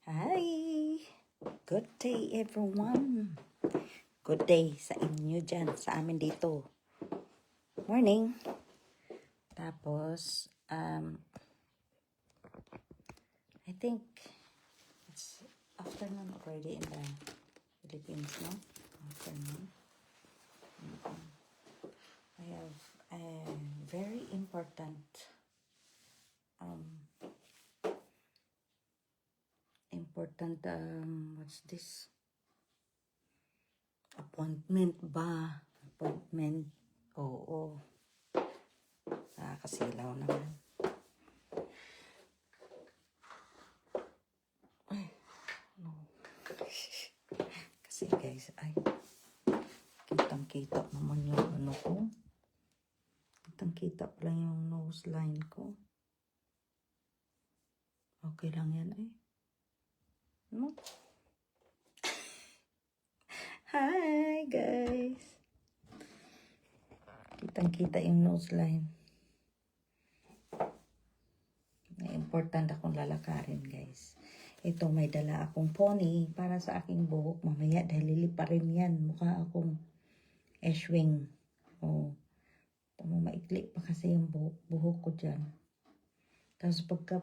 Hi! Good day everyone! Good day sa inyo dyan, sa amin dito. Morning! Tapos, I think it's afternoon already in the Philippines, no? Afternoon. I have a very important what's this? Appointment ba? Appointment. Oo. Nakakasilaw naman. Ay, no. Kasi guys, ay, kitang-kita naman yung ano ko. Kitang-kita pala yung nose line ko. Okay lang yan eh. No? Hi guys! Kitang-kita yung nose line. Important akong lalakarin guys. Ito may dala akong pony para sa aking buhok mamaya dahil liliparin yan. Mukha akong eshwing. Oh. Tama maikli pa kasi yung buhok ko dyan. Tapos pagka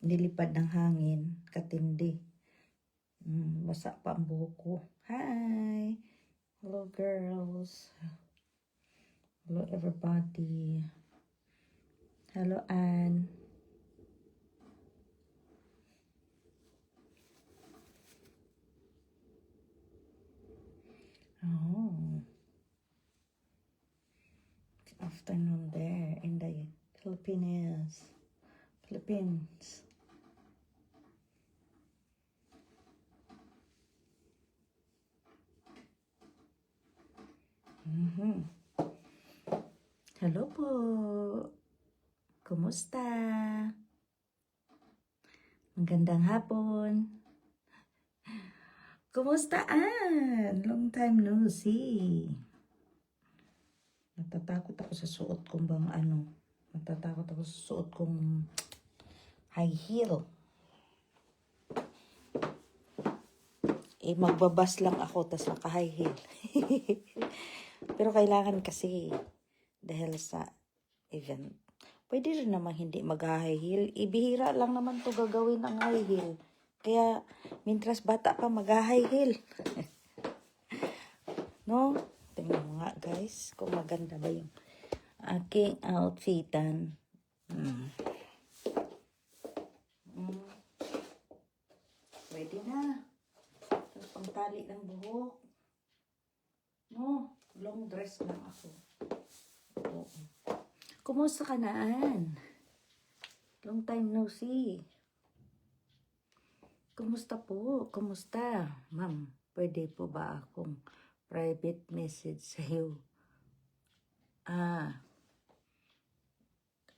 nilipad ng hangin, katindi. Basa pa ang buhok ko. Hi! Hello girls. Hello everybody. Hello Anne. Oh. It's afternoon there in the Philippines. Hello po. Kumusta? Magandang hapon. Kumusta Ann? Long time no see. Natatakot ako sa suot kong Natatakot ako sa suot kong high heel. Magbabas lang ako tas naka high heel. Pero kailangan kasi dahil sa event. Pwede rin naman hindi mag-high heel. Ibihira lang naman to gagawin ang high heel. Kaya, mintras bata pa mag-high heel. No? Tingnan mo nga guys, kung maganda ba yung aking outfitan. Pwede na. Tapos pangtali ng buhok. No, long dress lang ako. Oo. Kumusta ka na, Ann? Long time no see. Kumusta po? Kumusta? Ma'am, pwede po ba akong private message sa iyo?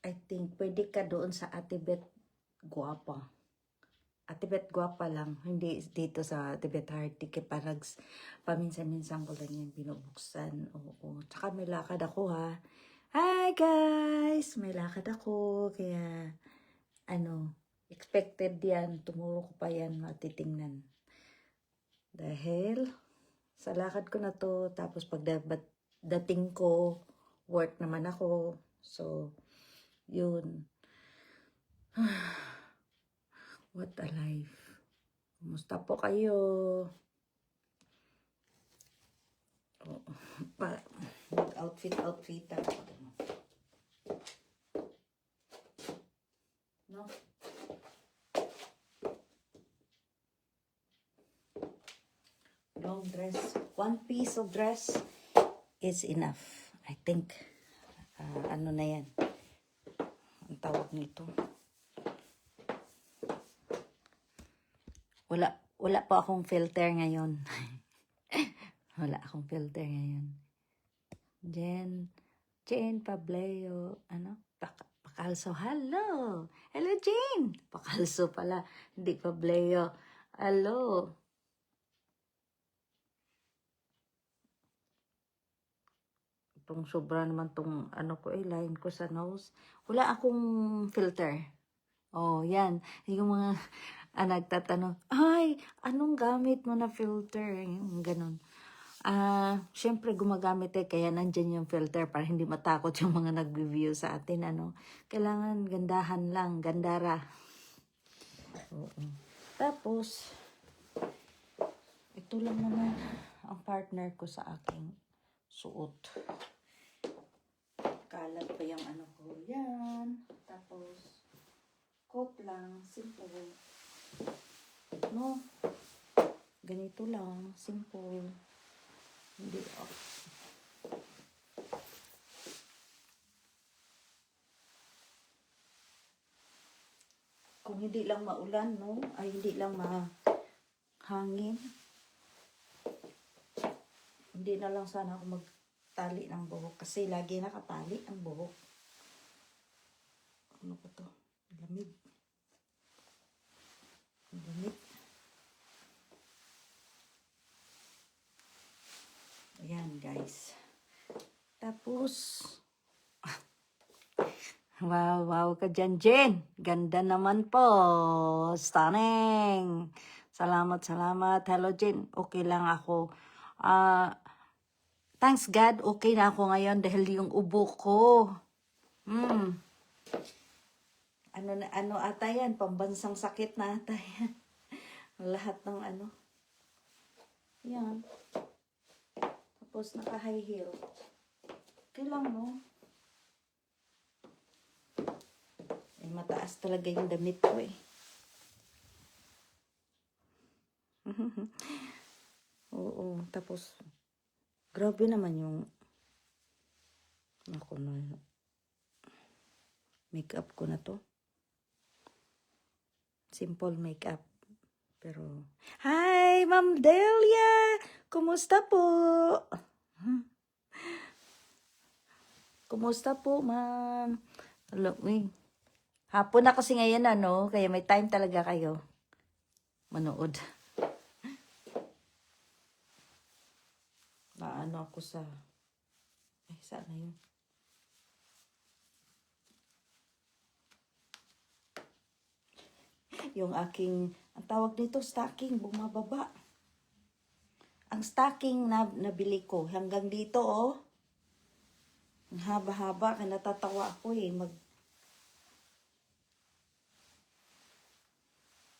I think pwede ka doon sa Ate Beth Guapa. Ate Beth Guapa lang. Hindi dito sa Ate Beth Hearty. Kaya parang paminsan-minsan ko lang yung binubuksan. Oo. Tsaka may lakad ako ha. Hi guys! May lakad ako. Kaya expected yan. Tumuro ko pa yan. Matitingnan. Dahil sa lakad ko na to. Tapos pagdating ko, work naman ako. So, yun. What a life. Kumusta po kayo? Oh, outfit ako. No? Long dress. One piece of dress is enough. I think. Ano na yan? Ang tawag nito. Wala pa akong filter ngayon. Wala akong filter ngayon. Jane Pableo, Pacalso, hello! Hello, Jane! Pacalso pala, hindi Pableo. Hello! Itong sobra naman tong line ko sa nose. Wala akong filter. Oh, yan. Yung mga Nagtatanong, ay, anong gamit mo na filter? Yung ganun. Syempre gumagamit kaya nandyan yung filter para hindi matakot yung mga nag-review sa atin, ano. Kailangan gandahan lang, gandara. Oo. Tapos, ito lang naman ang partner ko sa aking suot. Kalat pa yung ano ko. Yan. Tapos, coat lang, simple. No? Ganito lang, simple. Hindi, kung hindi lang maulan, no? Ay, hindi lang mahangin. Hindi na lang sana ako magtali ng buhok kasi lagi nakatali ang buhok. Ano ba to? Lamig. Lamig. Ayan, guys. Tapos, wow ka dyan, Jen. Ganda naman po. Stunning. Salamat. Hello, Jen. Okay lang ako. Thanks God, okay na ako ngayon dahil yung ubo ko. Ano ata yan? Pambansang sakit na ata yan. Lahat ng ano. Yan. Tapos naka-high heel. Okay lang, no? Mataas talaga yung damit ko eh. Oo, tapos grabe naman yung ako na makeup ko na to. Simple makeup. Pero, hi, Ma'am Delia! Kumusta po? Kumusta po, ma'am? Hello, hapon na kasi ngayon, ano? Kaya may time talaga kayo manood. Ano ako sa... Ay, saan na yun? Yung aking... Ang tawag dito, stocking. Bumababa. Ang stocking na nabili ko. Hanggang dito, oh. Ang haba-haba. Kaya natatawa ako eh.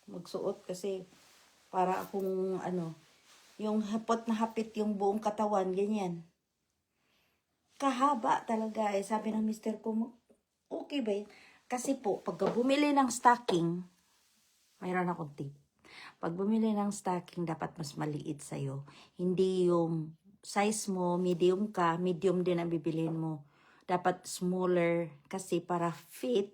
Magsuot kasi para akong ano, yung hapot na hapit yung buong katawan, ganyan. Kahaba talaga eh. Sabi ng mister ko, okay ba yun? Kasi po, pag bumili ng stocking, mayroon akong tip. Pag bumili ng stocking, dapat mas maliit sa'yo. Hindi yung size mo, medium ka, medium din ang bibilhin mo. Dapat smaller kasi para fit.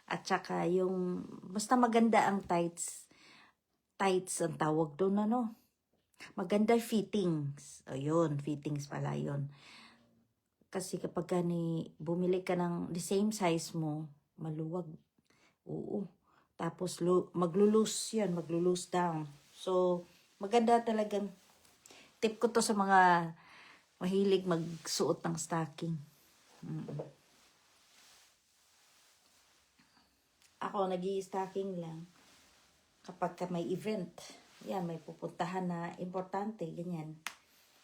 At saka yung, basta maganda ang tights. Tights ang tawag doon, ano? Maganda fittings. Ayun, fittings pala yun. Kasi kapag bumili ka ng the same size mo, maluwag. Oo. Tapos maglo-loose yan, maglo-loose down. So, maganda talagang tip ko to sa mga mahilig magsuot ng stocking. Ako, nag-i-stocking lang kapag may event. Yan, may pupuntahan na importante, ganyan.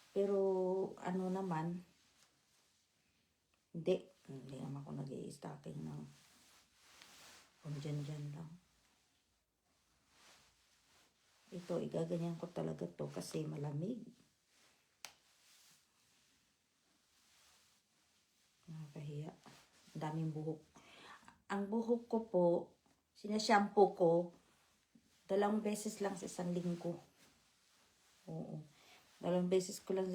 Pero, ano naman, hindi naman ako nag-i-stocking ng kung dyan lang. Ito, igaganyan ko talaga to kasi malamig. Nakakahiya. Ang daming buhok. Ang buhok ko po, sinashampoo ko, 2 beses lang sa isang linggo. Oo. 2 beses ko lang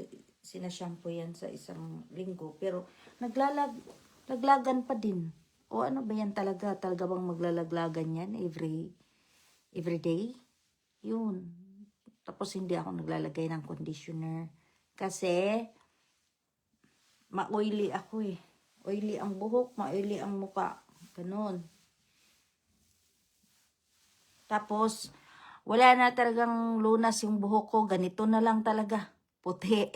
sinashampoo yan sa isang linggo. Pero, naglagan pa din. O ano ba yan talaga? Talaga bang maglalaglagan yan every day? Yun. Tapos hindi ako naglalagay ng conditioner. Kasi, ma-oily ako eh. Oily ang buhok, ma-oily ang muka. Ganun. Tapos, wala na talagang lunas yung buhok ko. Ganito na lang talaga. Puti.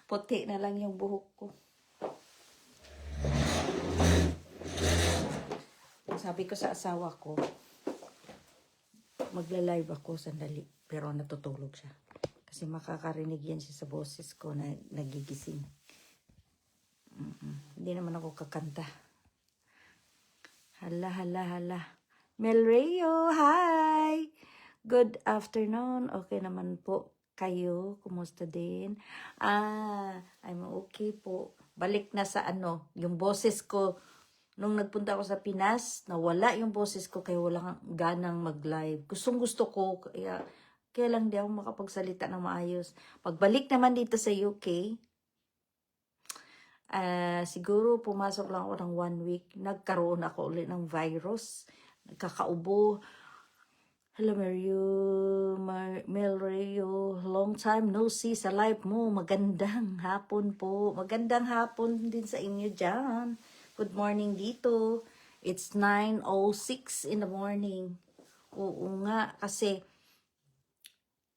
Puti na lang yung buhok ko. Sabi ko sa asawa ko, magla-live ako sandali. Pero natutulog siya. Kasi makakarinig yan siya sa boses ko na nagigising. Hindi naman ako kakanta. Hala, hala, hala. Melreo, hi! Good afternoon. Okay naman po kayo. Kumusta din? I'm okay po. Balik na sa yung boses ko. Nung nagpunta ako sa Pinas, nawala yung boses ko kaya walang ganang mag-live. Gustong gusto ko, kaya lang di ako makapagsalita ng maayos. Pagbalik naman dito sa UK, siguro pumasok lang ako ng 1 week. Nagkaroon ako ulit ng virus. Nagkakaubo. Hello, Melreo. Long time no see sa live mo. Magandang hapon po. Magandang hapon din sa inyo dyan. Good morning dito. It's 9:06 in the morning. Oo nga, kasi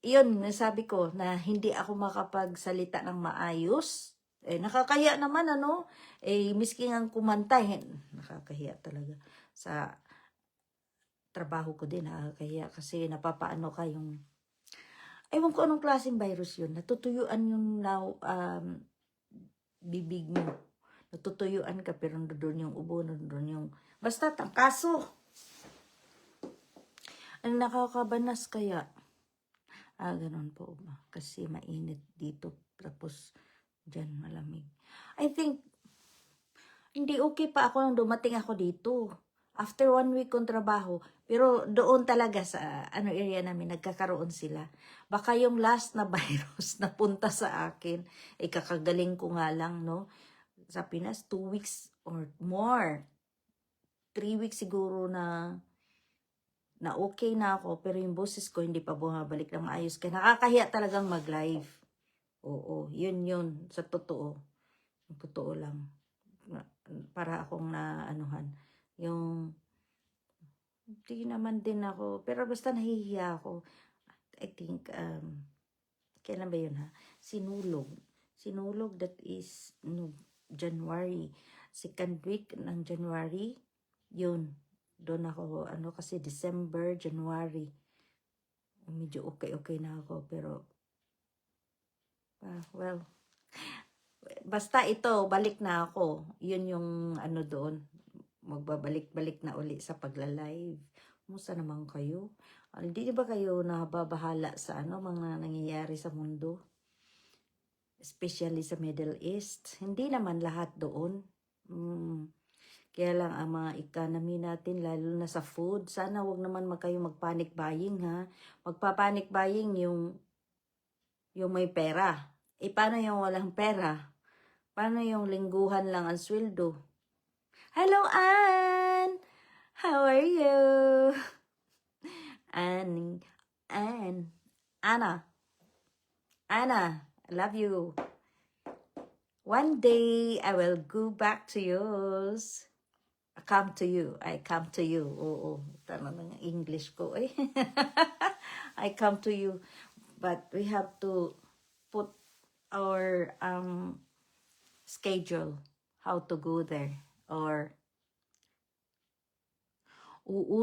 yun, nasabi ko na hindi ako makapagsalita ng maayos. Nakakahiya naman, miski ang kumanta, nakakahiya talaga. Sa trabaho ko din, nakakahiya kasi napapaano ka yung, ewan ko anong klaseng virus yun, natutuyuan yung bibig mo. Natutuyuan ka, pero doon yung ubo, doon yung, basta tangkaso. Ang nakakabanas kaya. Ganun po ba? Kasi mainit dito. Tapos, dyan malamig. I think, hindi okay pa ako nung dumating ako dito. After 1 week kong trabaho. Pero doon talaga sa area namin, nagkakaroon sila. Baka yung last na virus na punta sa akin, kakagaling ko nga lang, no? Sa Pinas, 2 weeks or more. 3 weeks siguro na okay na ako, pero yung boses ko hindi pa bumabalik ng maayos. Kaya nakakahiya talagang mag-live. Oo, yun, sa totoo. Yung totoo lang. Para akong naanuhan. Yung, hindi naman din ako, pero basta nahihiya ako. I think, kailan ba yun Sinulog. Sinulog, that is, January. Second week ng January, yun. Doon ako, kasi December, January. Medyo okay na ako, pero, well, basta ito, balik na ako. Yun yung, doon, magbabalik-balik na uli sa pagla-live. Kumusta naman kayo? Hindi ba kayo nababahala sa mga nangyayari sa mundo? Especially sa Middle East. Hindi naman lahat doon. Kaya lang ang mga economy natin, lalo na sa food, sana wag naman kayo mag-panic buying Magpa-panic buying yung may pera. Paano yung walang pera? Paano yung lingguhan lang ang sweldo? Hello, Ann! How are you? Anna. Anna, I love you. One day, I will go back to yours. I come to you. Oo, tama na ng English ko eh. I come to you. But we have to put our schedule, how to go there. Or,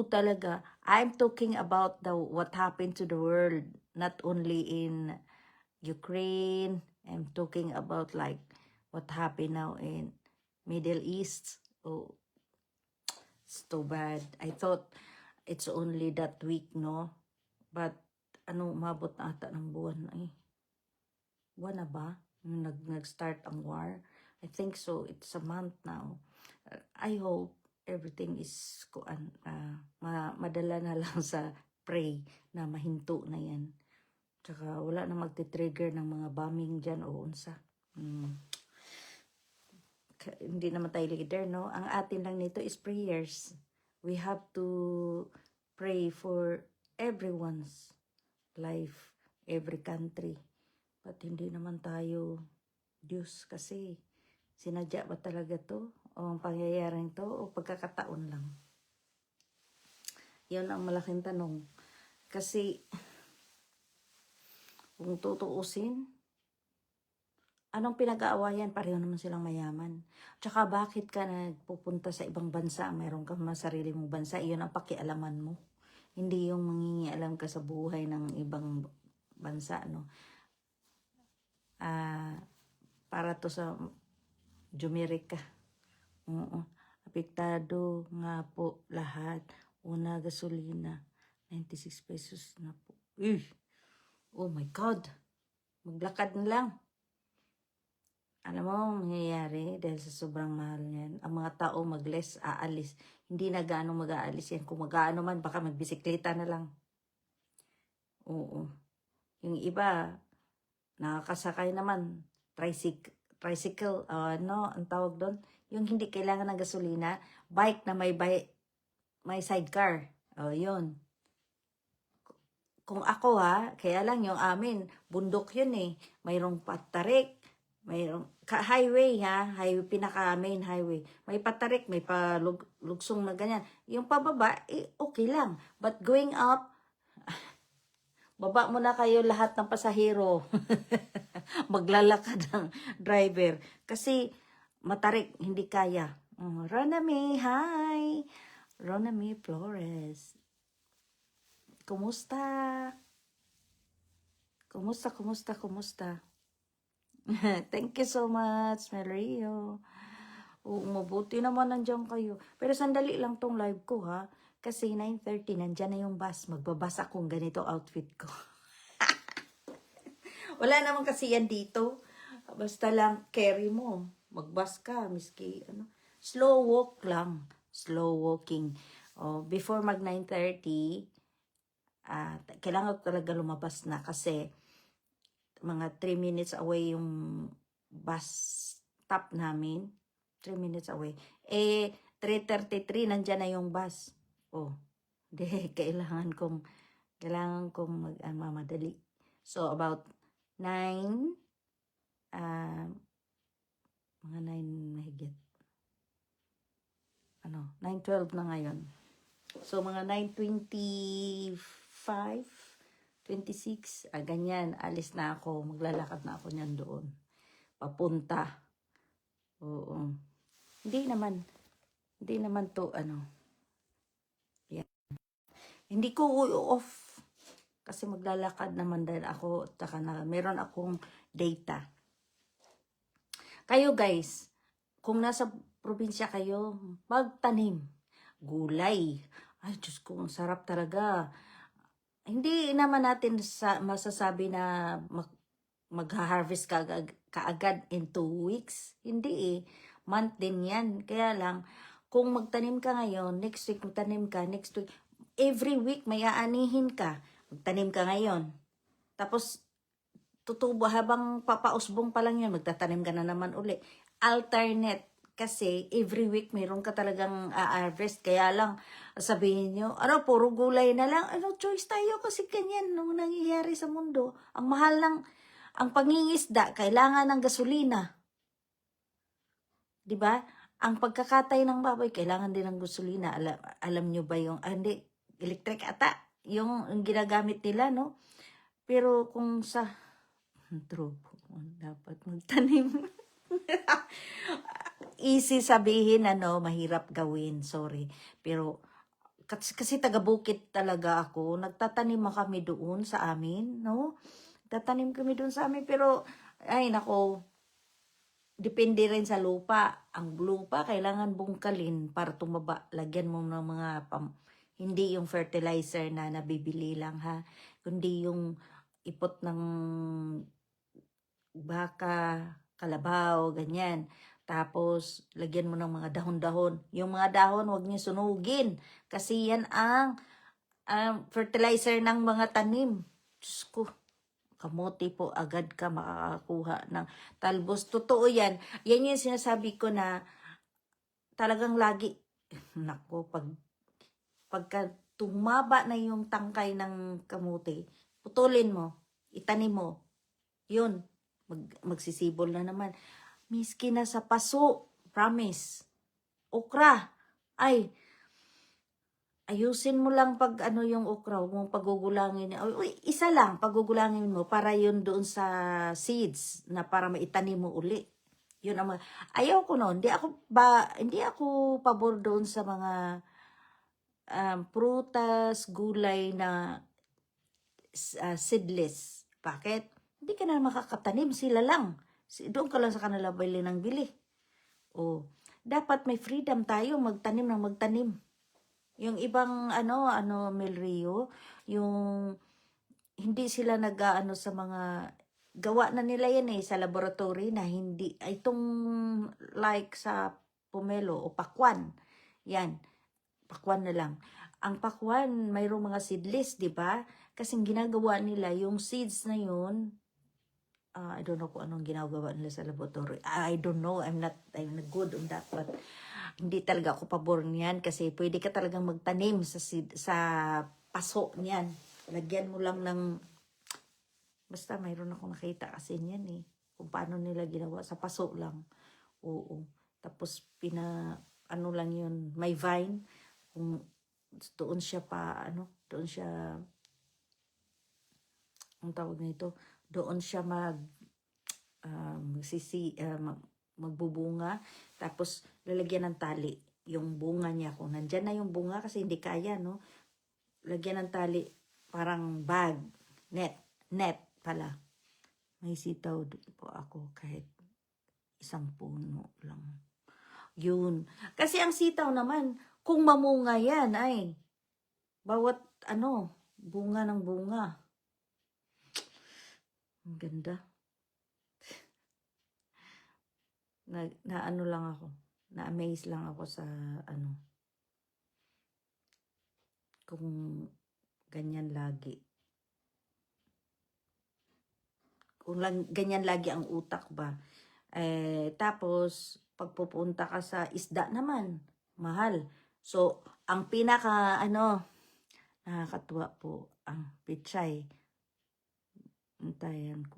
talaga. I'm talking about what happened to the world, not only in Ukraine. I'm talking about like what happened now in Middle East. Oh, it's too bad. I thought it's only that week, no? But, umabot na ata ng buwan eh. Buwan na ba? Nag-start ang war? I think so. It's a month now. I hope everything is madala na lang sa pray na mahinto na yan. Tsaka wala na magti-trigger ng mga bombing dyan o unsa. Hindi naman tayo leader, no? Ang atin lang nito is prayers. We have to pray for everyone's life, every country. But hindi naman tayo Diyos kasi sinadya ba talaga to? O ang pangyayaring to? O pagkakataon lang? Yun ang malaking tanong. Kasi kung tutuusin, anong pinag-aawayan? Pareho naman silang mayaman. Tsaka bakit ka nagpupunta sa ibang bansa? Mayroon kang sarili mong bansa. Iyon ang pakialaman mo. Hindi yung mangingialam ka sa buhay ng ibang bansa, no? Para to sa Jumerica. Oo. Apektado nga po lahat. Una, gasolina. 96 pesos na po. Oh my God. Maglakad na lang. Alam mo, mangyayari dahil sa sobrang mahal niyan. Ang mga tao mag-less, aalis. Hindi na gaano mag-aalis yan. Kung mag-aano man, baka magbisikleta na lang. Oo. Yung iba, nakakasakay naman. Tricycle, ang tawag doon? Yung hindi kailangan ng gasolina. Bike na may sidecar. Yun. Kung ako kaya lang yung amin, bundok yun eh. Mayroong patarik, mayroong highway highway, pinaka main highway. May patarik, may palugsong na ganyan. Yung pababa, okay lang. But going up, baba mo na kayo lahat ng pasahero. Maglalakad ang driver. Kasi matarik, hindi kaya. Ronami, hi! Ronami Flores. Kumusta? Kumusta? Thank you so much, Mario. Mabuti naman nandiyan kayo. Pero sandali lang tong live ko Kasi 9:30 nandiyan na yung bus. Magbabas akong ganito outfit ko. Wala naman kasi yan dito. Basta lang carry mo. Magbus ka, miski slow walk lang. Slow walking. Before mag 9:30, kailangan ko talaga lumabas na kasi mga 3 minutes away yung bus stop namin. 3 minutes away. 3:33 nandyan na yung bus. Kailangan kong mamadali. So about 9 mga 9 mahigit. 9:12 na ngayon. So mga 9:25, 26, ganyan, alis na ako. Maglalakad na ako niyan doon. Papunta. Oo. Hindi naman to, yan. Hindi ko off. Kasi maglalakad naman din ako. Taka na, meron akong data. Kayo guys, kung nasa probinsya kayo, magtanim. Gulay. Ay, Diyos ko, ang sarap talaga. Hindi naman natin masasabi na mag-harvest kaagad in 2 weeks. Hindi month din yan. Kaya lang, kung magtanim ka ngayon, next week magtanim ka, next week, every week may aanihin ka. Magtanim ka ngayon. Tapos, tutubo habang papausbong pa lang yun, magtatanim ka na naman uli. Alternate. Kasi every week mayroon ka talagang harvest. Kaya lang, sabihin nyo, puro gulay na lang. Choice tayo kasi ganyan nung nangyayari sa mundo. Ang mahal ng, ang pangingisda, kailangan ng gasolina. Diba? Ang pagkakatay ng baboy, kailangan din ng gasolina. Alam nyo ba yung, hindi, electric ata, yung ginagamit nila, no? Pero kung sa, tropo, dapat magtanim. Easy sabihin, mahirap gawin, sorry. Pero, kasi taga-bukid talaga ako, nagtatanim kami doon sa amin, no? Tatanim kami doon sa amin, pero, ay nako, depende rin sa lupa. Ang lupa, kailangan bungkalin para tumaba. Lagyan mo ng mga, hindi yung fertilizer na nabibili lang kundi yung ipot ng baka, kalabaw, ganyan. Tapos, lagyan mo ng mga dahon-dahon. Yung mga dahon, huwag niyo sunugin. Kasi yan ang fertilizer ng mga tanim. Diyos ko, kamote po, agad ka makakakuha ng talbos. Totoo yan. Yan yung sinasabi ko na talagang lagi, nako, pagka tumaba na yung tangkay ng kamote, putulin mo, itanim mo. Yun, magsisibol na naman. Miski na sa paso, promise. Okra, ay, ayusin mo lang pag yung okra, huwag mong pagugulangin. Isa lang, pagugulangin mo para yun doon sa seeds na para maitanim mo uli. Yun ang ayaw ko noon. Hindi ako pabor doon sa mga prutas, gulay na seedless. Bakit? Hindi ka na makakatanim, sila lang. Doon ka lang sa kanila bili ng bili. O, dapat may freedom tayo magtanim ng magtanim. Yung ibang Melrio, yung hindi sila nag-aano sa mga gawa na nila yan sa laboratory na hindi itong like sa pomelo o pakwan. Yan, pakwan na lang. Ang pakwan, mayroong mga seedless, di ba? Kasi ginagawa nila yung seeds na yun. I don't know kung anong ginagawa nila sa laboratory. I don't know. I'm not good on that, but hindi talaga ako pabor niyan kasi pwede ka talagang magtanim sa paso niyan. Lagyan mo lang ng basta mayroon ako nakita kasi niyan kung paano nila ginawa sa paso lang. Oo. Tapos ano lang yun, may vine kung doon siya doon siya ang tawag nito, doon siya magbubunga, tapos lalagyan ng tali yung bunga niya. Kung nandyan na yung bunga, kasi hindi kaya, no? Lagyan ng tali, parang bag, net pala. May sitaw po ako kahit isang puno lang. Yun. Kasi ang sitaw naman, kung mamunga yan, ay, bawat bunga ng bunga. Ang ganda. Ano lang ako, na-amaze lang ako sa kung ganyan lagi. Kung ganyan lagi ang utak ba. Tapos, pagpupunta ka sa isda naman, mahal. So, ang pinaka, nakakatuwa po, ang pichay. Antayan ko.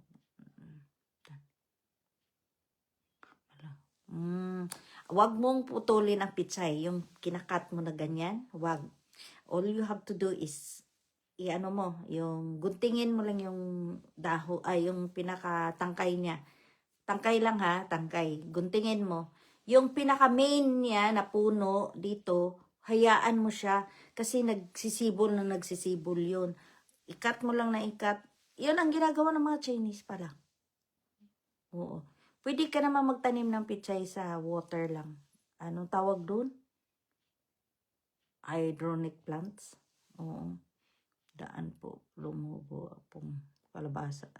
Wag mong putulin ang pichay, yung kinakat mo na ganyan, wag. All you have to do is yung guntingin mo lang yung yung pinaka-tangkay niya. Tangkay lang ha, tangkay. Guntingin mo. Yung pinaka-main niya na puno dito, hayaan mo siya kasi nagsisibol yun. Ikat mo lang na ikat. Yun ang ginagawa ng mga Chinese pala. Oo. Pwede ka naman magtanim ng pichay sa water lang. Anong tawag doon? Hydroponic plants. Oo. Daan po, lumubo pong kalabasa.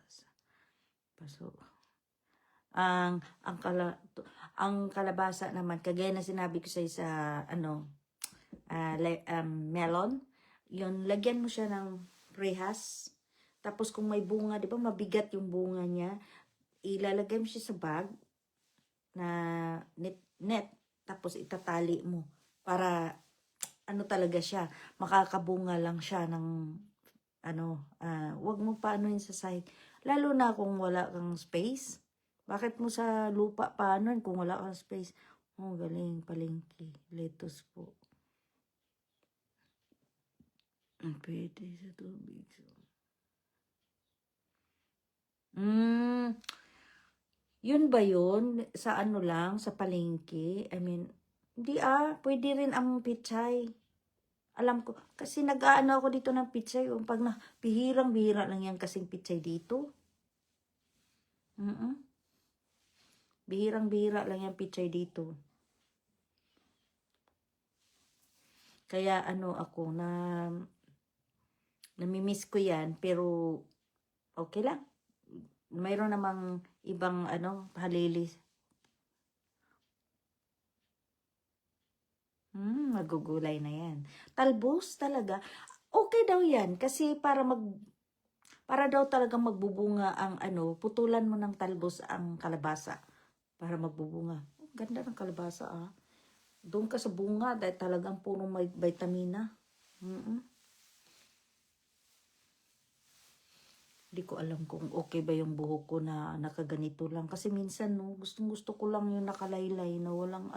Paso. Ang kalabasa naman, kagaya na sinabi ko sa melon, yun, lagyan mo siya ng rehas. Tapos kung may bunga, di ba mabigat yung bunga niya, ilalagay mo siya sa bag na net, tapos itatali mo para talaga siya, makakabunga lang siya ng wag mo paanoin sa side, lalo na kung wala kang space. Bakit mo sa lupa paanoin kung wala kang space? Galing, palengke, lettuce po. Pwede sa tubig. Yun ba yun? Sa lang, sa palengke? I mean, hindi pwede rin ang pichay. Alam ko, kasi nag-aano ako dito ng pichay. Pag bihirang-bihira lang yan kasing pichay dito. Bihirang-bihira lang yan pichay dito. Kaya ako namimiss ko yan, pero okay lang. Mayroon namang ibang halilis. Magugulay na yan. Talbos talaga. Okay daw yan kasi para daw talagang magbubunga ang putulan mo ng talbos ang kalabasa para magbubunga. Ganda ng kalabasa Doon ka sa bunga dahil talagang puro may vitamina. Hindi ko alam kung okay ba yung buhok ko na nakaganito lang. Kasi minsan gusto ko lang yung nakalaylay na walang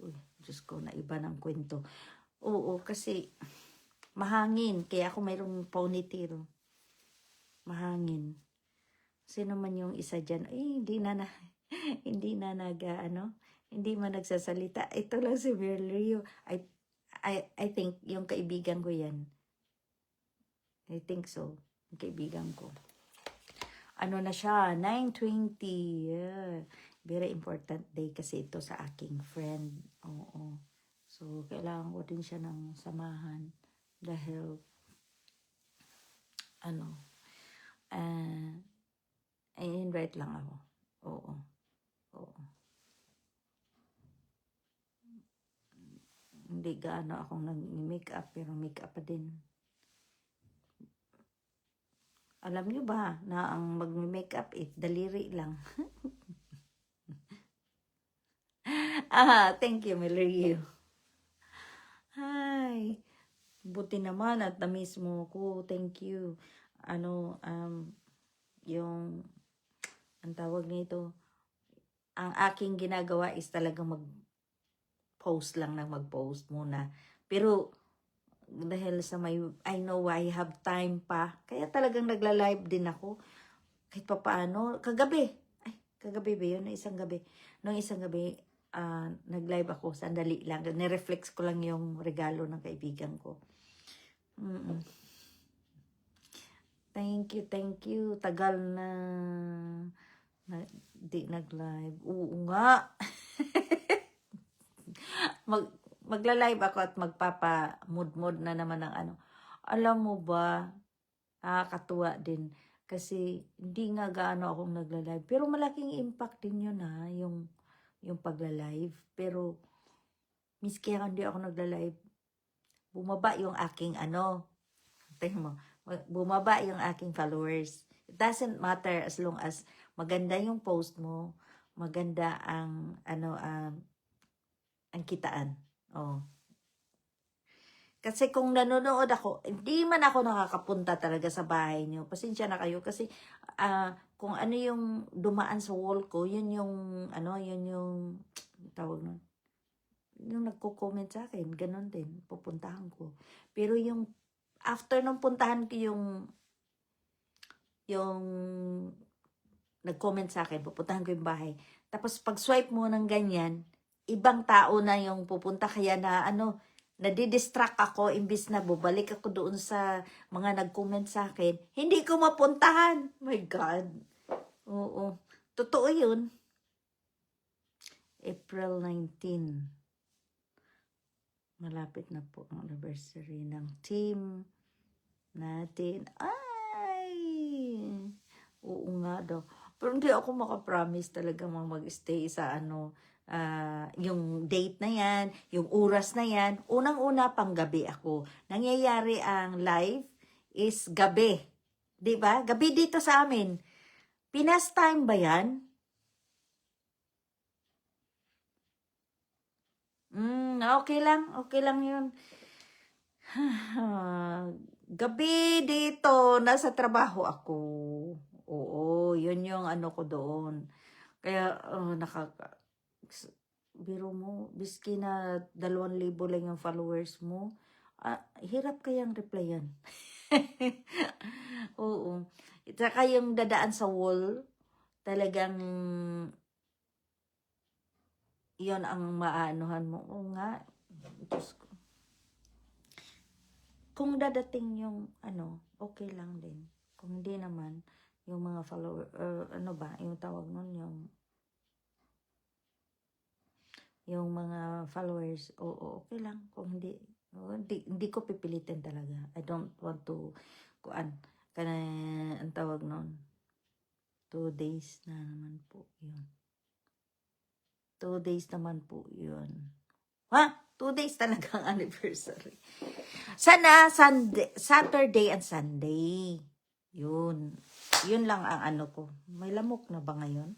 Uy, Diyos ko, na iba ng kwento. Oo, kasi mahangin. Kaya ako mayroong ponytail. Mahangin. Sino man yung isa dyan, hindi na hindi man nagsasalita. Ito lang si Merlio. I think yung kaibigan ko yan. I think so. Yung kaibigan ko. Ano na siya? 9:20. Yeah. Very important day kasi ito sa aking friend. Oo. So, kailangan ko din siya ng samahan. Dahil, i-invite lang ako. Oo. Oo. Hindi gaano akong nag-makeup, pero makeup pa din. Alam niyo ba na ang mag-makeup daliri lang? Thank you, Mary. Hi. Buti naman at na-miss mo ko. Thank you. Yung, ang tawag nito, ang aking ginagawa is talagang mag-post lang ng mag-post muna. Pero, dahil sa I know I have time pa, kaya talagang nagla-live din ako. Kahit pa paano, kagabi ba yun? Nung isang gabi, nag-live ako, sandali lang. Nireflex ko lang yung regalo ng kaibigan ko. Thank you. Tagal na di nag-live. Oo nga. Magla-live ako at magpapa-mood na naman ng ano. Alam mo ba, nakakatuwa din. Kasi hindi nga gaano akong nagla-live. Pero malaking impact din yun yung pagla-live. Pero, miski hindi ako nagla-live, bumaba yung aking bumaba yung aking followers. It doesn't matter as long as maganda yung post mo, maganda ang ang kitaan. Oh. Kasi kung nanonood ako, hindi man ako nakakapunta talaga sa bahay niyo. Pasensya na kayo kasi kung ano yung dumaan sa wall ko, yun yung tawag nun. Yung nagko-comment sa akin, ganun din, pupuntahan ko. Pero yung after nung puntahan ko yung nag-comment sa akin, pupuntahan ko yung bahay. Tapos pag swipe mo ng ganyan, ibang tao na yung pupunta, kaya na nadidistract ako, imbis na bubalik ako doon sa mga nag-comment sa akin, hindi ko mapuntahan. My God. Oo. Totoo yun. April 19. Malapit na po ang anniversary ng team natin. Ay! Oo nga daw. Pero hindi ako makapromise talaga mag-stay sa yung date na yan, yung oras na yan. Unang-una pang gabi ako. Nangyayari ang live is gabi. 'Di ba? Gabi dito sa amin. Pinas time ba yan? Okay lang yun. Gabi dito, nasa trabaho ako. Oo, yun yung ko doon. Kaya, biro mo, biski na 2,000 lang yung followers mo, hirap kayang replyan. Oo. Saka yung dadaan sa wall, talagang yon ang maanuhan mo. Oo nga, Diyos ko. Kung dadating yung okay lang din. Kung hindi naman, yung mga follower, yung tawag nun, yung mga followers, oo, okay lang. Kung hindi ko pipilitin talaga. I don't want to, ang tawag nun, 2 days na naman po yun. 2 days naman po yun. 2 days talagang anniversary. Sana Saturday and Sunday. Yun. Yun lang ang ko. May lamok na ba ngayon?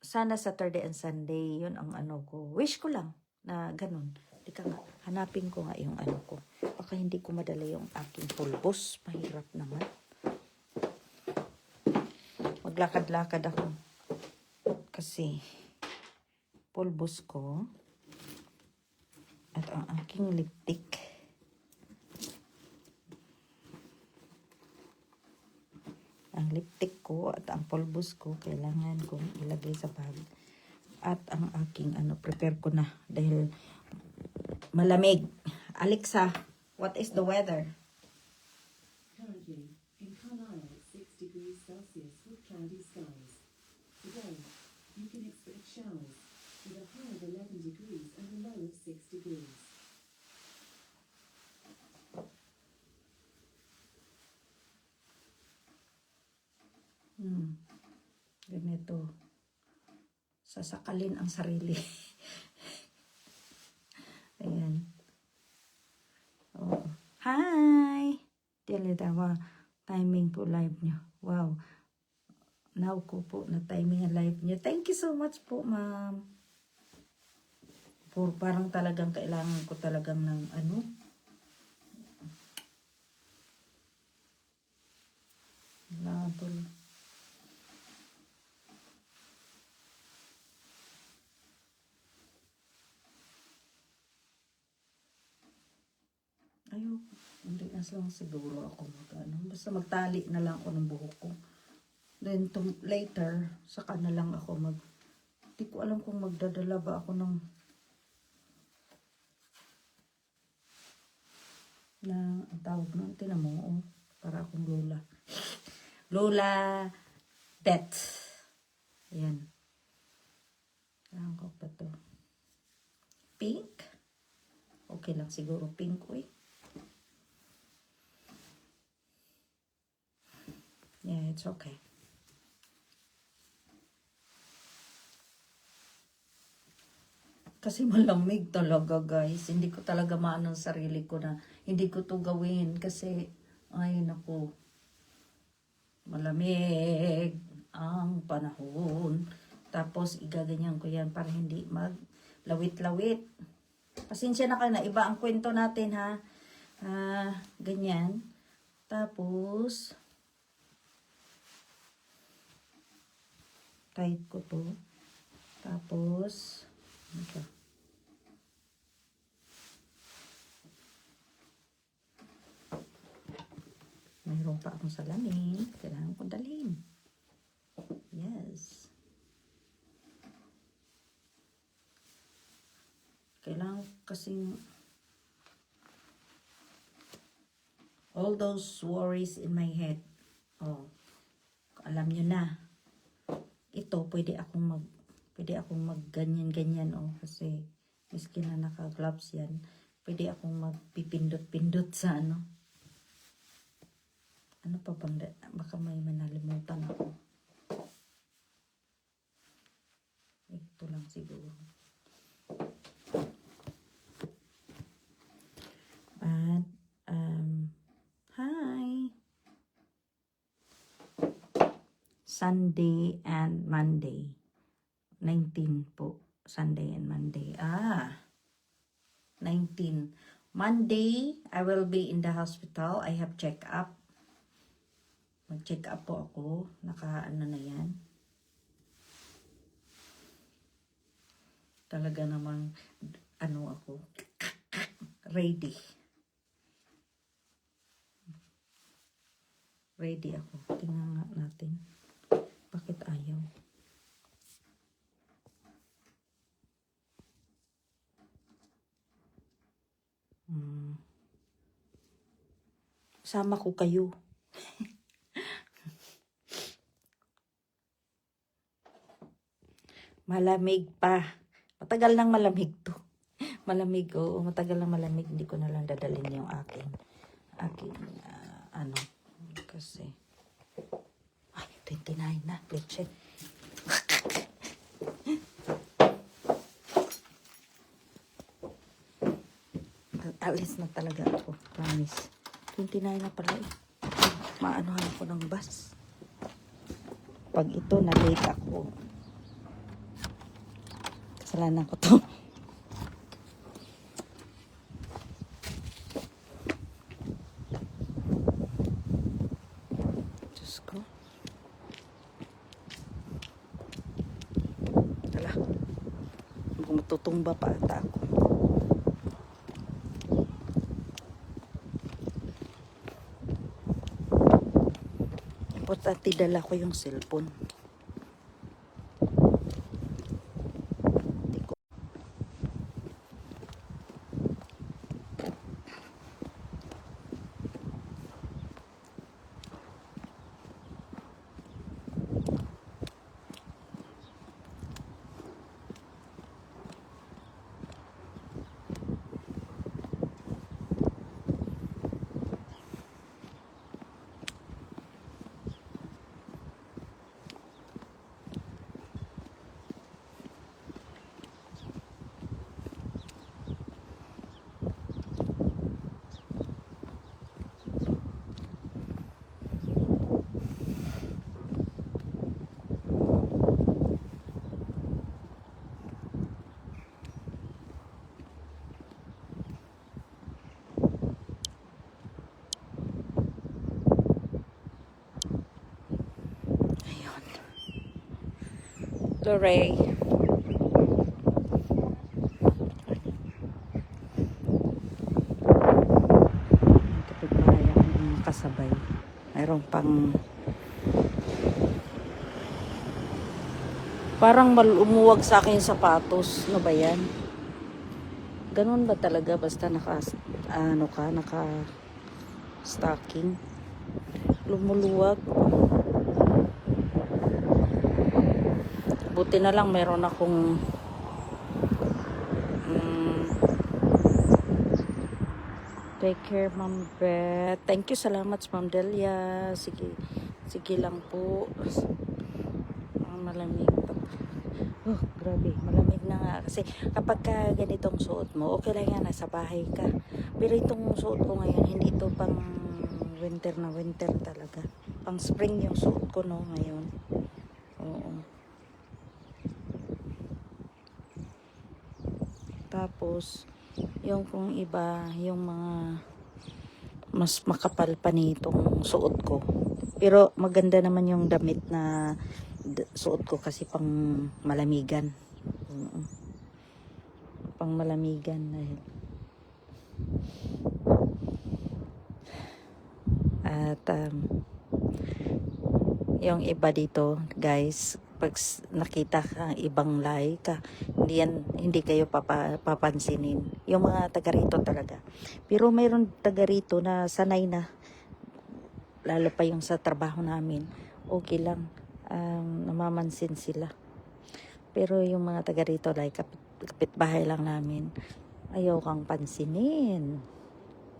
Sana Saturday and Sunday. Yun ang ko. Wish ko lang na ganun. Teka nga, hanapin ko nga yung ko. Baka hindi ko madala yung aking pulbos. Mahirap naman. Maglakad-lakad ako. Kasi pulbos ko at ang aking lipstick. Ang lipstick ko at ang pulbos ko kailangan kong ilagay sa bag At ang aking prepare ko na dahil malamig. Alexa, what is the weather? Currently, in Carlisle, 6 degrees Celsius with cloudy skies. Today, you can expect showers with a high of 11 degrees and a low of 6 degrees. Ganito. Sasakalin ang sarili. Ayan. Oh. Hi! Dili timing po live nyo. Wow. Now ko po na timing ang live nyo. Thank you so much po, ma'am. Parang talagang kailangan ko talagang ng labol. Ayoko. Hindi na lang siguro ako basta magtali na lang ako ng buhok ko. Then later, saka na lang ako hindi ko alam kung magdadala ba ako ng ang tawag nun, tinan mo, para akong lola. Lola death. Ayan. Kailangan ko pa to. Pink? Okay lang siguro pink, Yeah, it's okay. Kasi malamig talaga, guys. Hindi ko talaga maano ang sarili ko na hindi ko to gawin. Kasi, ay naku, malamig ang panahon. Tapos, igaganyan ko yan para hindi maglawit-lawit. Pasensya na kayo na iba ang kwento natin, ha. Ganyan. Tapos, tight ko to. Tapos, ito. Mayroon pa akong salamin. Kailangan ko dalhin. Yes. Kailangan kasing all those worries in my head. Oh, alam nyo na. Ito, pwede akong magganyan-ganyan, kasi miski na naka-gloves yan, pwede akong magpipindot-pindot sa ano pa bang, baka may manalimutan ako. Ito lang siguro. At, hi! Sunday and Monday. 19 po. Sunday and Monday. 19. Monday, I will be in the hospital. I have check-up. Mag-check-up po ako. Naka-ano na yan. Talaga namang, ako, ready. Ready ako. Tingnan nga natin. Bakit ayaw? Sama ko kayo. Malamig pa. Matagal nang malamig to. Malamig, matagal nang malamig. Hindi ko na lang dadalhin yung aking kasi ay, 29 na. Let's check. Alis na talaga ako. Promise. 29 na pala Maanohan ako ng bus. Pag ito, na-late ako. Kasalanan ko to. Diyos ko. Hala. Kung matutumba pa ata ako. Importante dala ko yung cellphone. Go, Ray. Kapitbahay akong kasabay. Mayroon pang parang umuwag sa akin yung sapatos. Ano ba yan? Ganun ba talaga basta naka stocking? Lumuluwag. Buti na lang meron akong take care, Ma'am Beth. Thank you, salamat, Ma'am Delia. Sige, sige lang po. Malamig pa. Oh, grabe, malamig na nga. Kasi kapag ka ganitong suot mo, okay lang yan, nasa bahay ka. Pero itong suot ko ngayon, hindi ito pang winter na winter talaga. Pang spring yung suot ko, no, ngayon. Oo. Tapos, yung kung iba, yung mga mas makapal pa nitong suot ko. Pero maganda naman yung damit na suot ko kasi pang malamigan. Pang malamigan dahil. At yung iba dito, guys, pag nakita ka ibang lahi ka, hindi kayo papansinin. Yung mga taga rito talaga. Pero mayroon taga rito na sanay na, lalo pa yung sa trabaho namin, okay lang, namamansin sila. Pero yung mga taga rito, like kapitbahay lang namin, ayaw kang pansinin.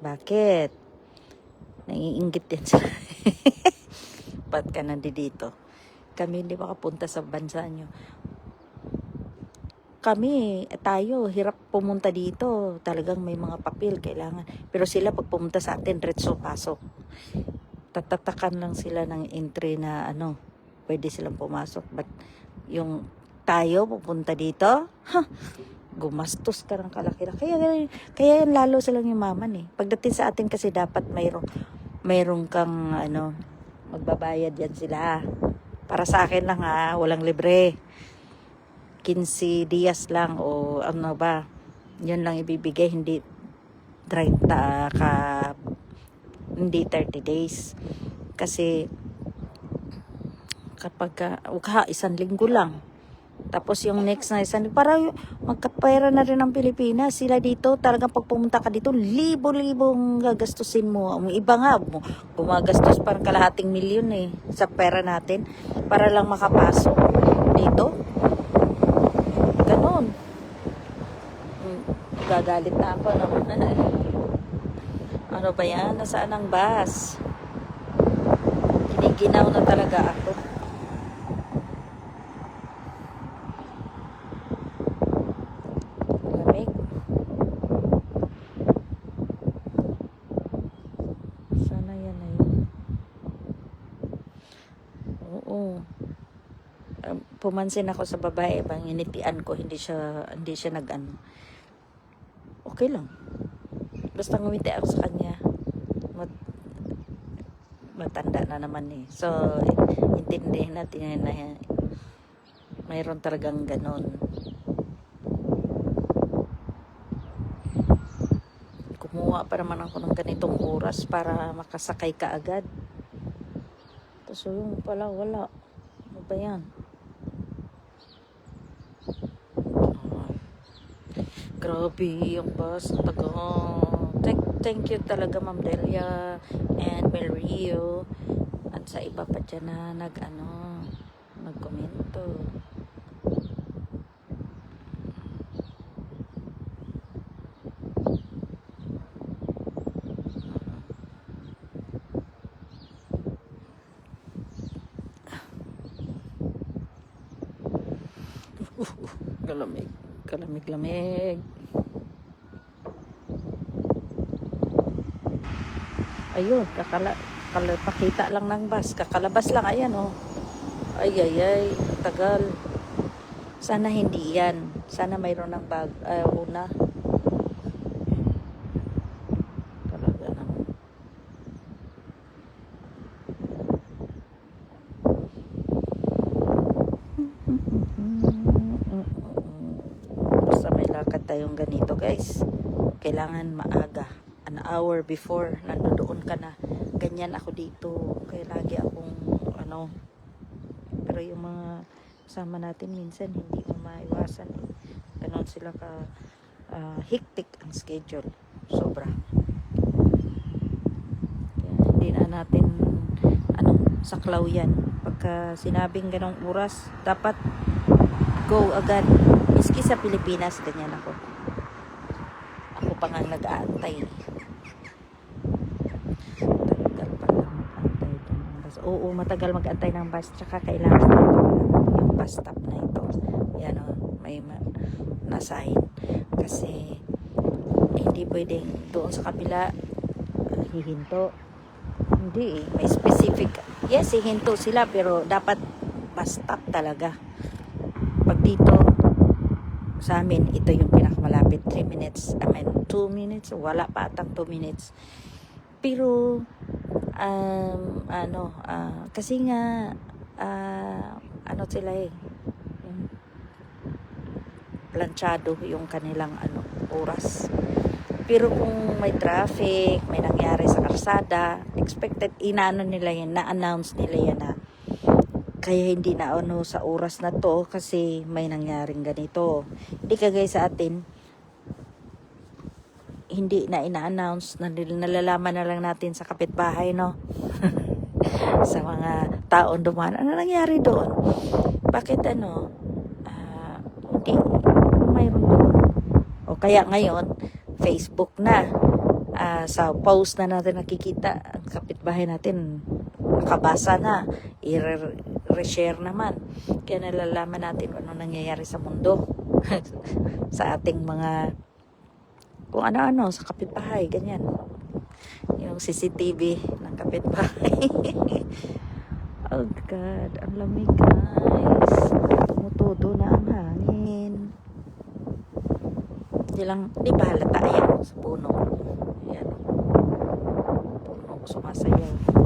Bakit? Naiinggit yan sila. Ba't ka nandito? Kami hindi makapunta sa bansa nyo. Kami, tayo, hirap pumunta dito. Talagang may mga papel kailangan. Pero sila pag pumunta sa atin, retso pasok. Tatatakan lang sila ng entry na pwede silang pumasok. But yung tayo pupunta dito, gumastos ka ng kalaki. Kaya yan lalo silang yumaman eh. Pagdating sa atin kasi dapat mayroong kang magbabayad yan sila. Para sa akin lang walang libre. 15 dias lang o ano ba. Yun lang ibibigay, hindi 30 hindi 30 days. Kasi kapag isang linggo lang. Tapos yung next na isang linggo, para magkapera na rin ang Pilipinas. Sila dito, talagang pag pumunta ka dito, libo-libong gagastusin mo. Ang iba nga, gumagastos parang kalahating milyon sa pera natin para lang makapasok dito. Ganon. Gagalit na ako. Ano ba yan? Nasaan ang bus? Giniginaw na talaga ako. Lamig. Sana yan na yun. Oo. Pumansin ako sa babae, bang initian ko, hindi siya okay lang. Basta ngumiti ako sa kanya. Matanda na naman So, intindihin natin na mayroon talagang ganon. Kumuha pa naman ako ng ganitong oras para makasakay ka agad. Tapos yung pala, wala. Ano ba yan? Grabe yung bus. Thank you talaga, Ma'am Delia and Melrio at sa iba pa dyan na nagkomento. Kalamig. Ayun, pakita lang ng bus. Kakalabas lang, ayan Ay, tagal. Sana hindi yan. Sana mayroon ng una. Talaga naman. tayong ganito guys, kailangan maaga. An hour before, nandoon ka na. Ganyan ako dito. Kaya lagi akong, pero yung mga kasama natin minsan, hindi mo maiwasan. Ganon sila ka hectic ang schedule. Sobra. Kaya hindi na natin, saklaw yan. Pagka sinabing ganong oras, dapat go agad. Miski sa Pilipinas, ganyan ako. Ako pa nga nag-aantay. Oo, matagal mag-antay ng bus. Tsaka kailangan yung bus stop na ito. Yan o, may nasign. Kasi hindi pwedeng doon sa kabila hihinto. Hindi, may specific. Yes, hihinto sila pero dapat bus stop talaga. Pag dito sa amin, ito yung pinakamalapit. 3 minutes. 2 minutes. Wala pa atang 2 minutes. Pero kasi nga sila yung planchado yung kanilang oras. Pero kung may traffic, may nangyari sa karsada, expected na-announce nila yan na kaya hindi na sa oras na to kasi may nangyaring ganito. Hindi kagaya sa atin, hindi na ina-announce, nalalaman na lang natin sa kapitbahay, no? Sa mga taon dumaan, ano nangyari doon? Bakit hindi mayroon doon? O kaya ngayon, Facebook na, sa post na natin nakikita, ang kapitbahay natin nakabasa na, i-reshare naman. Kaya nalalaman natin ano nangyayari sa mundo. Sa ating mga kung ano-ano sa kapitbahay, ganyan. Yung CCTV ng kapitbahay. Oh God, ang lamig guys. Tumutudo na ang hangin. Di ba halata yan sa puno? Yan. Puno sumasayaw.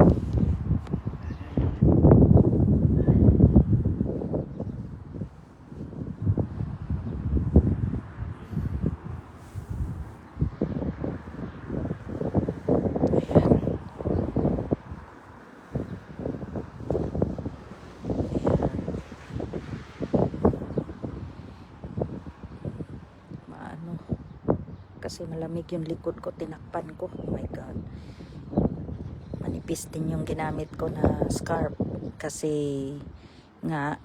Kasi malamig yung likod ko, tinakpan ko. Oh my God. Manipis din yung ginamit ko na scarf. Kasi nga,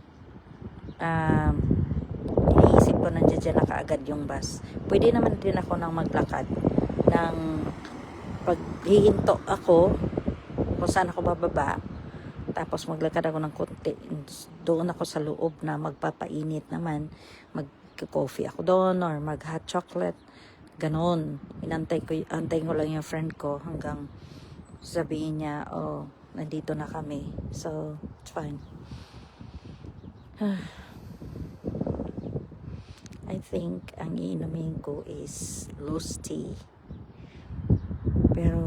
iniisip ko nandiyan na kaagad yung bus. Pwede naman din ako nang maglakad. Nang paghihinto ako, kung saan ako bababa, tapos maglakad ako ng konti. Doon ako sa loob na magpapainit naman. Mag-coffee ako doon or mag-hot chocolate. Ganon. Antayin ko lang yung friend ko hanggang sabihin niya, oh, nandito na kami. So, it's fine. I think ang iinumin ko is loose tea. Pero,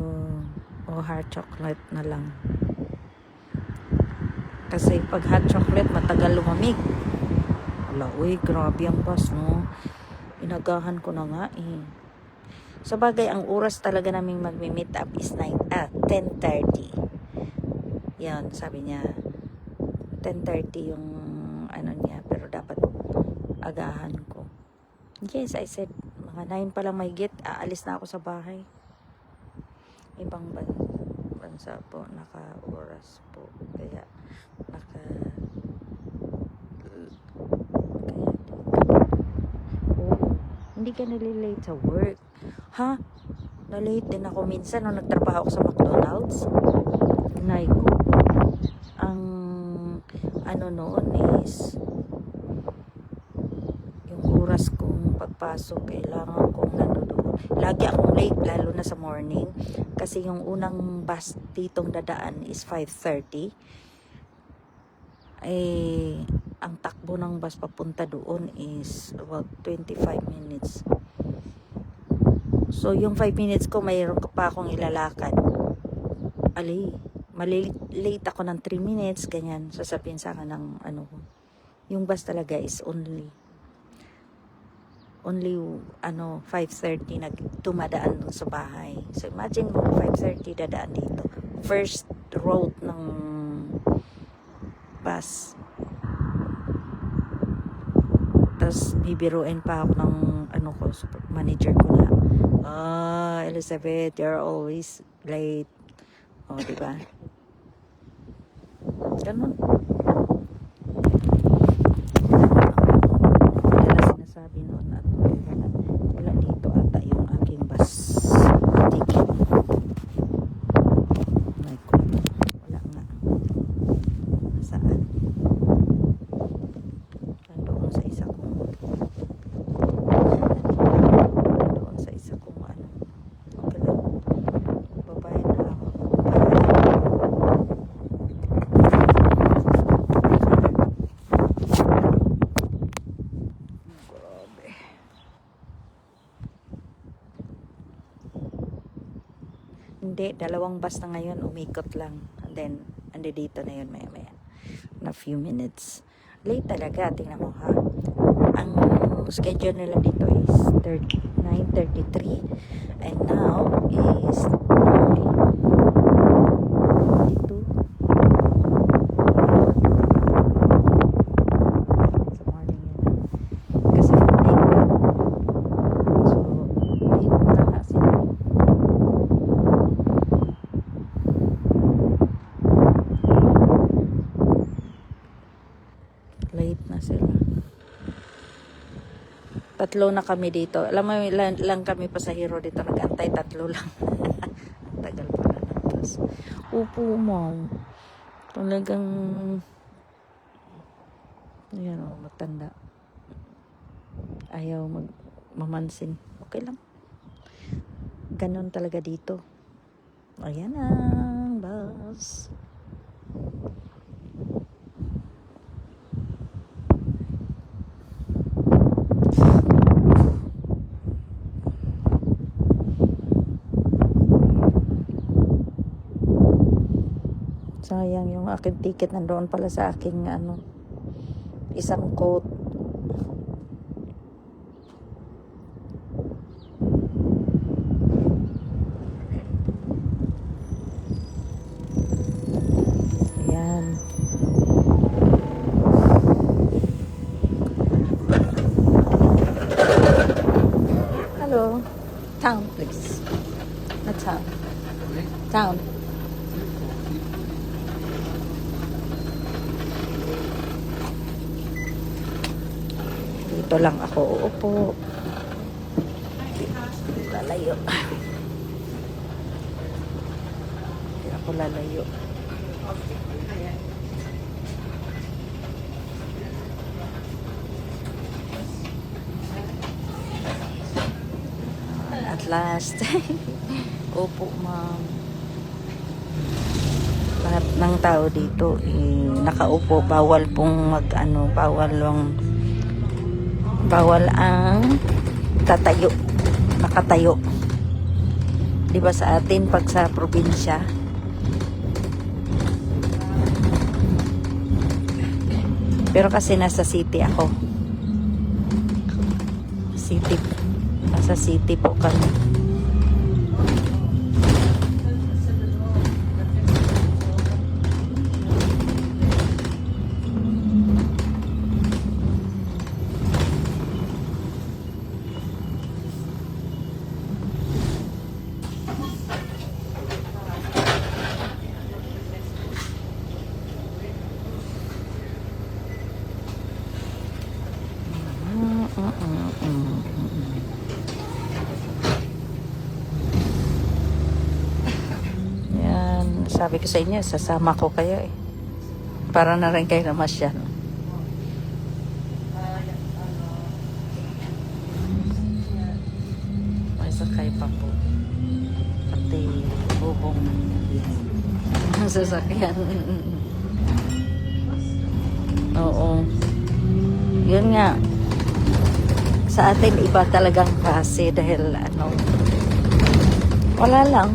hot chocolate na lang. Kasi pag hot chocolate, matagal lumamig. Wala, uy, grabe ang bus, no? Inagahan ko na nga Sa bagay, ang oras talaga naming magmi-meet up is 10:30. Yan, sabi niya 10:30 yung niya, pero dapat agahan ko. Yes, I said mga 9 pa lang mahigit, aalis na ako sa bahay. Ibang bansa po, naka-oras po. Kaya hindi ka nalilate sa work. Ha? Na-late din ako minsan nung nagtrabaho ako sa McDonald's. Nay ko. Ang noon is yung oras kong pagpasok, kailangan kong nandoon. Lagi akong late, lalo na sa morning. Kasi yung unang bus ditong dadaan is 5:30. Ang takbo ng bus papunta doon is about 25 minutes. So, yung 5 minutes ko, mayroon pa akong ilalakad. Malilate ako ng 3 minutes, ganyan. Sasabihin sa akin ng yung bus talaga is only only 5:30 tumadaan dun sa bahay. So imagine mo 5:30 dadaan dito. First road ng bus. Tapos bibiruin pa ako ng manager ko na. Elizabeth, you're always late. O, diba? Ganun. Kaya sinasabi noon at wala dito ata yung aking bus ticket. My God. Wala nga. Saan? Doon sa isa kong okay lang. Babayad na lang ako. Grabe. Hindi, dalawang bus na ngayon, umikot lang. And then, dito na yun maya-maya. Na few minutes. Late talaga, tingnan mo ha. Ang schedule nila dito is 9:33 and now is 9:22. Sa morning yun. Kasi Monday nga. So, late na nga sila. Late na sila. Tatlo na kami dito. Alam mo, lang kami pasahero dito. Nag-antay, tatlo lang. Tagal pala ng bus. Upo mo. Talagang yan o, matanda. Ayaw mamansin. Okay lang. Ganon talaga dito. Ayan ang bus. Sayang yung aking ticket nandoon pala sa aking isang coat. Ayan. Hello. Town, please. Not town. Town. Dito lang ako uupo. Lalayo. Hindi ako lalayo. At last. Upo, ma'am. Lahat ng tao dito nakaupo. Bawal pong bawal ang tatayo, nakatayo. Di ba sa atin pag sa probinsya, pero kasi nasa city ako. Nasa city po kami. Yan, sabi ko sa inyo, sasama ko kayo para na rin kayo namasyal. May sakay pa po. Pati bubong ang sasakyan. Oo. Yun nga. Sa atin iba talagang klase dahil wala lang.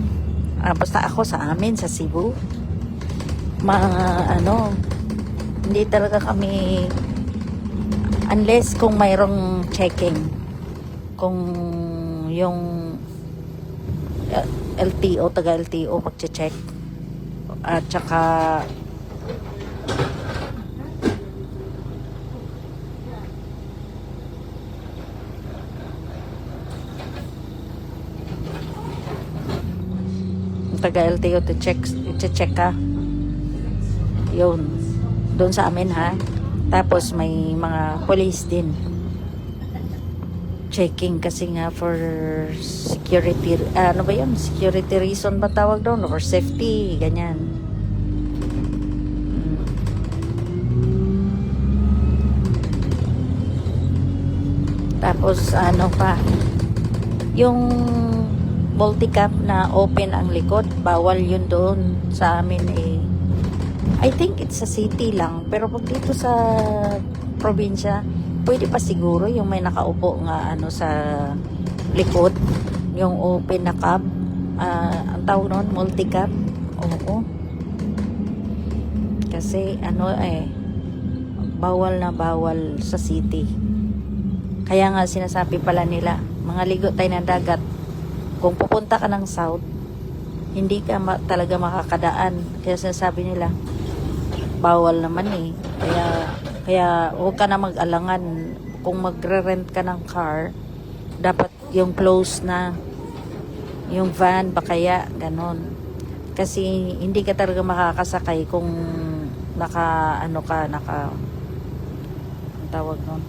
Basta ako sa amin sa Cebu. Hindi talaga kami unless kung mayroong checking. kung yung LTO, taga LTO magche-check. At saka taga LTO check ka. Yun. Doon sa amin ha. Tapos may mga police din. Checking kasi nga for security, ano ba yun? Security reason ba tawag doon? Or safety, ganyan. Tapos ano pa, yung multicam na open ang likod, bawal yun doon sa amin eh. I think it's sa city lang, pero pag dito sa probinsya, pwede pa siguro yung may nakaupo nga ano sa likod, yung open na cab, ang tawag noon, multicam. Oo. Kasi ano bawal na bawal sa city. Kaya nga sinasabi pala nila, mga ligo tayo ng dagat, kung pupunta ka ng south, hindi ka talaga makakadaan. Kaya sinasabi nila, bawal naman eh. Kaya huwag ka na mag-alangan. Kung magre-rent ka ng car, dapat yung close na, yung van ba kaya, ganon. Kasi hindi ka talaga makakasakay kung ang tawag nun,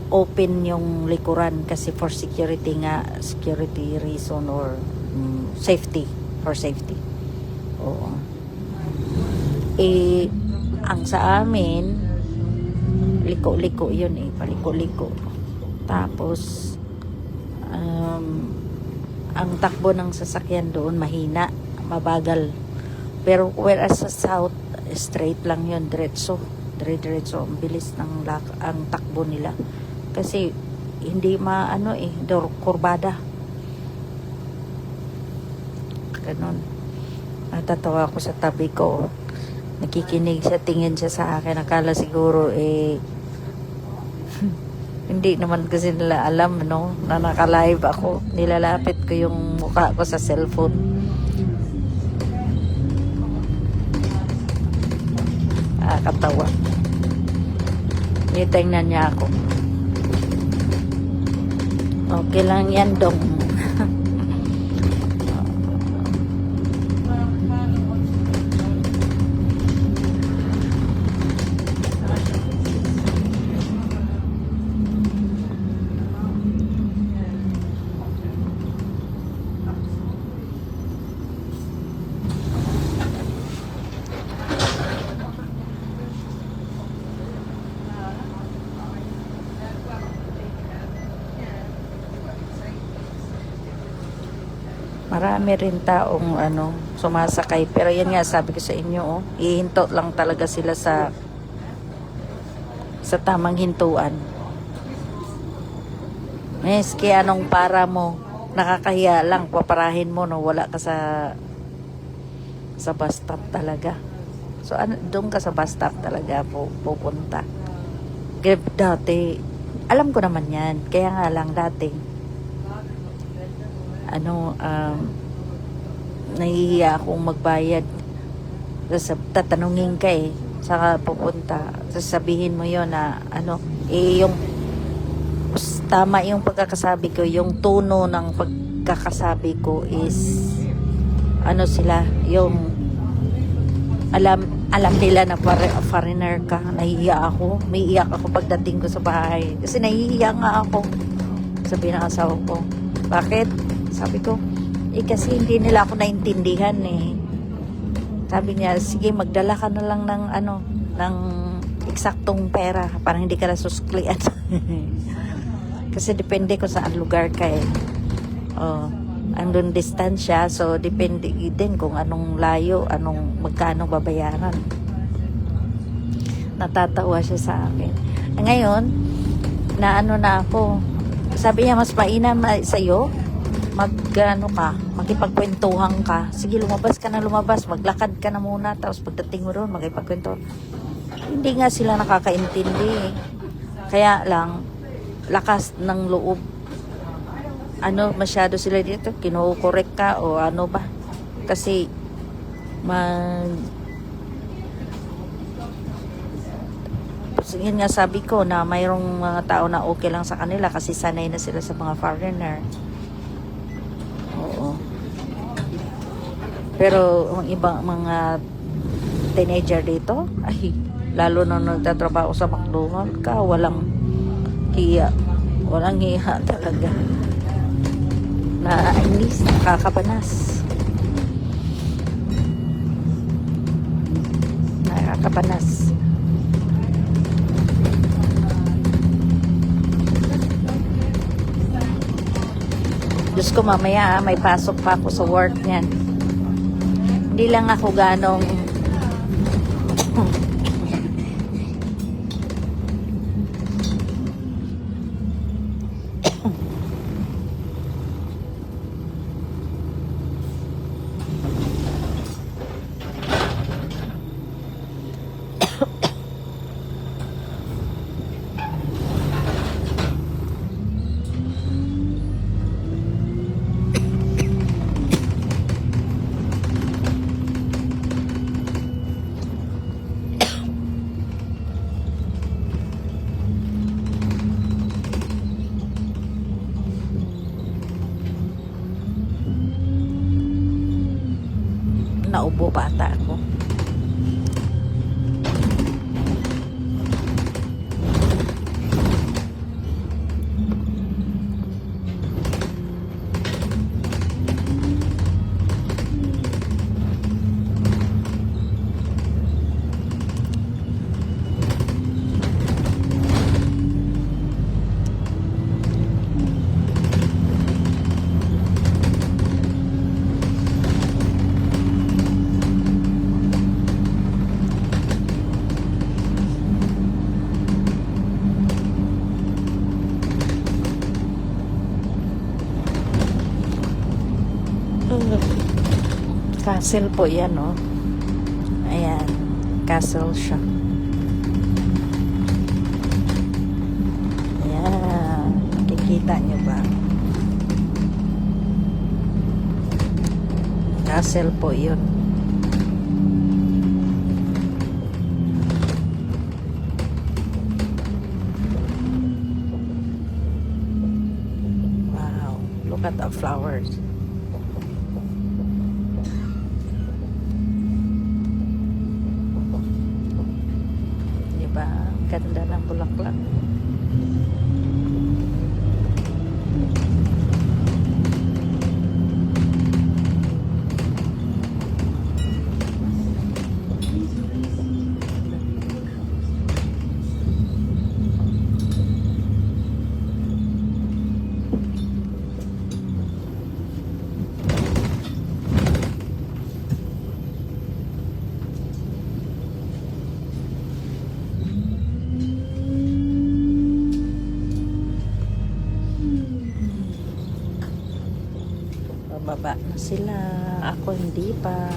open yung likuran kasi for security nga, security reason or safety, for safety. Oo. Ang sa amin, liko-liko yun paliko-liko. Tapos ang takbo ng sasakyan doon mahina, mabagal. Pero whereas sa south, straight lang yun, diretso, ang bilis ng ang takbo nila. Kasi hindi kurbada. Ganon. Natatawa ako sa tabi ko. Nakikinig siya, tingin siya sa akin. Akala siguro hindi naman kasi nila alam, no? Na naka-live ako. Nilalapit ko yung mukha ko sa cellphone. Katawa. Tingnan niya ako. Okay lang yan, dong. Marami rin taong sumasakay, pero yan nga sabi ko sa inyo, ihinto lang talaga sila sa tamang hintuan. Meski anong para mo, nakakahiya lang, paparahin mo, no, wala ka sa bus stop talaga. So doon ka sa bus stop talaga pupunta. Dati alam ko naman yan, kaya nga lang dati nahihiya akong magbayad. Tatanungin ka saka pupunta, sasabihin mo yon na yung tama yung pagkakasabi ko, yung tono ng pagkakasabi ko is sila, yung alam nila na foreigner ka. Nahihiya ako, may iyak ako pagdating ko sa bahay kasi nahihiya nga ako. Sabi ng asawa ko, bakit? Sabi ko, kasi hindi nila ako naintindihan Sabi niya, sige, magdala ka na lang ng eksaktong pera para hindi ka nasusuklian. Kasi depende kung saan lugar ka andun distansya, so depende din kung anong layo, magkano babayaran. Natatawa siya sa akin. Ngayon, na ako, sabi niya, mas mainam sa'yo makipagkwentuhan ka. Sige, lumabas, maglakad ka na muna, tapos pagdating mo doon, makipagkwentuhan. Hindi nga sila nakakaintindi. Kaya lang, lakas ng loob. Ano, masyado sila dito, kino-correct ka o ano ba? Kasi, yun nga sabi ko na mayroong mga tao na okay lang sa kanila kasi sanay na sila sa mga foreigner. Oo. Pero, ang ibang mga teenager dito, ay, lalo na nagtatrabaho sa McDonald's ka, walang hiya. Walang hiya talaga. Nakainis, nakakapanas. Nakakapanas. Diyos ko, mamaya may pasok pa ako sa work niyan. Hindi lang ako ganong naubo bata ako. Castle po yan, oh. Ayan, castle siya. Ayan, nakikita nyo ba? Castle po yun. Wow, look at the flowers. Ganda ng bulaklak. Baba na sila. Ako hindi pa.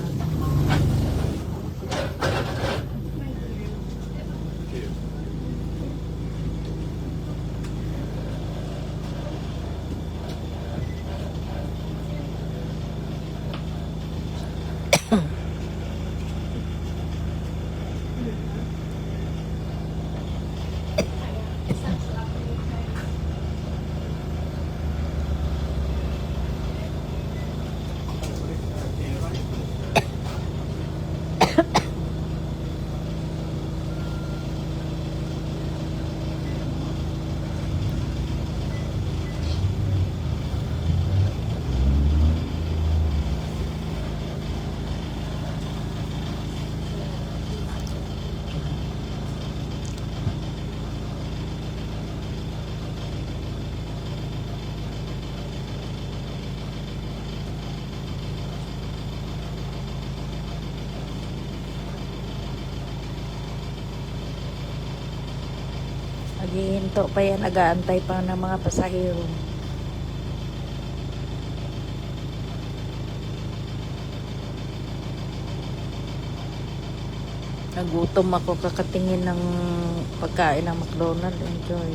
Naghihinto pa yan, nag-aantay pa ng mga pasahero. Nagutom ako kakatingin ng pagkain ng McDonald's. Enjoy.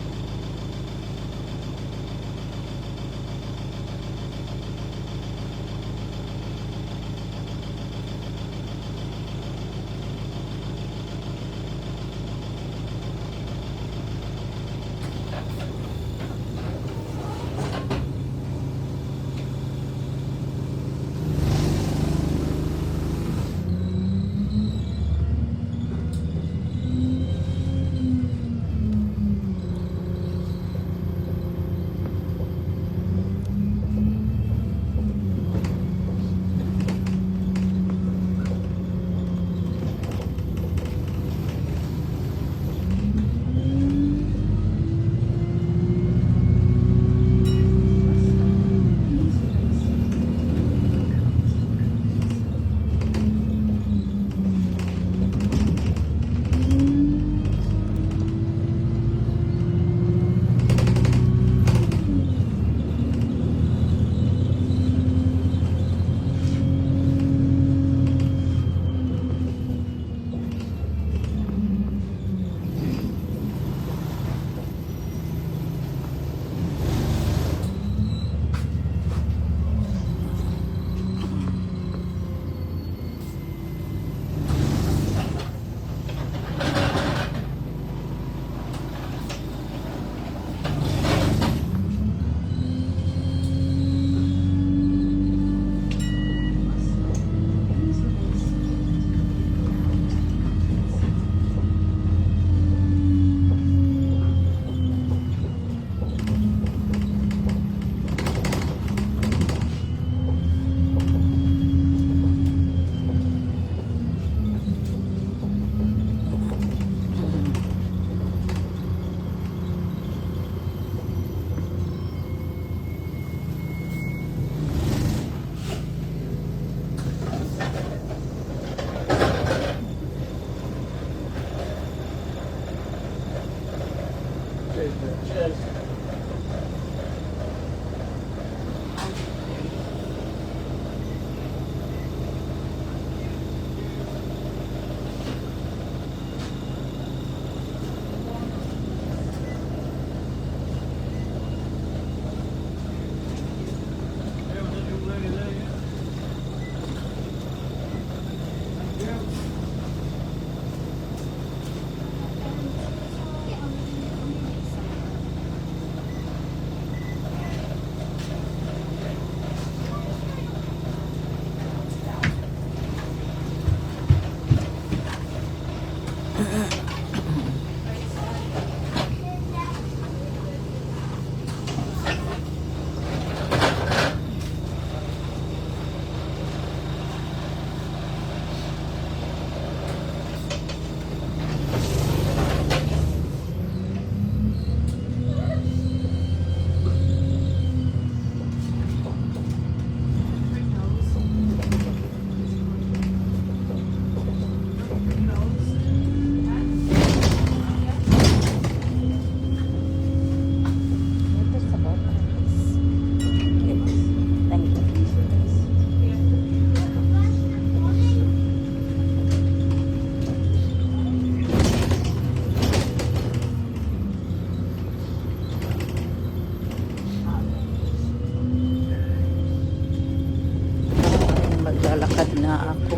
na ako.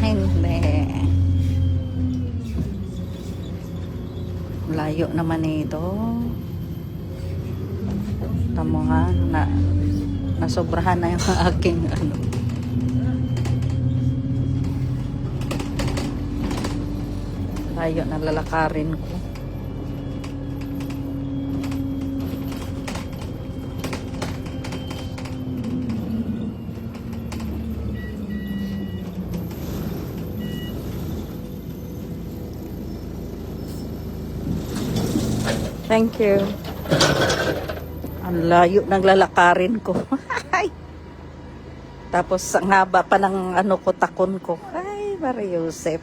Hindi. Layo naman ito. Tamo ha, nasobrahan na yung aking ano. Layo na lalakarin ko. Thank you. Ang layo ng lalakarin ko. Tapos ang haba pa ng ano ko, takon ko. Ay, Maria Josep.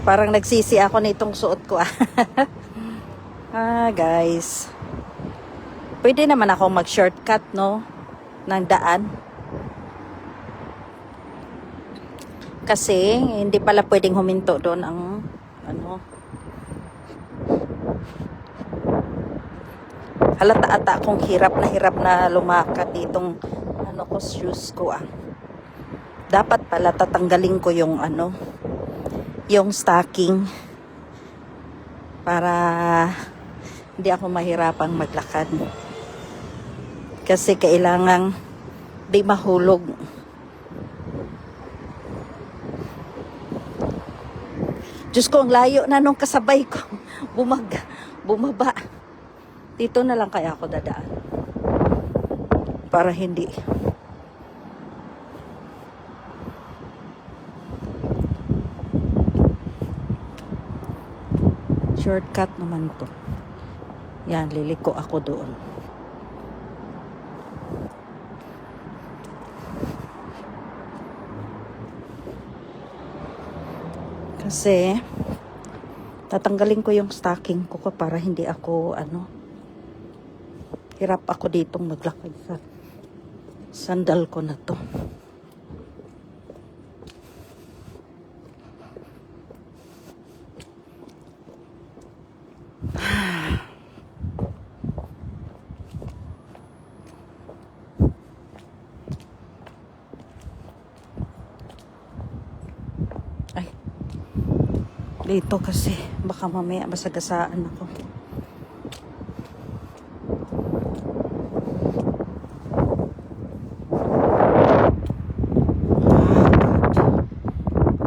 Parang nagsisi ako nitong suot ko. Guys. Pwede naman ako mag-shortcut, no? Ng daan. Kasi hindi pala pwedeng huminto doon ang ano. Halata ata akong hirap na lumakad ditong ano ko, shoes ko Dapat pala tatanggalin ko yung ano, yung stocking para hindi ako mahirapang maglakad. Kasi kailangang di mahulog. Diyos ko, ang layo na nung kasabay ko. Bumaba. Dito na lang kaya ako dadaan. Para hindi. Shortcut naman to. Yan, liliko ako doon. Kasi tatanggalin ko yung stocking ko para hindi ako hirap ako ditong maglakad sa sandal ko na to. Ay, dito kasi baka mamaya masagasaan ako.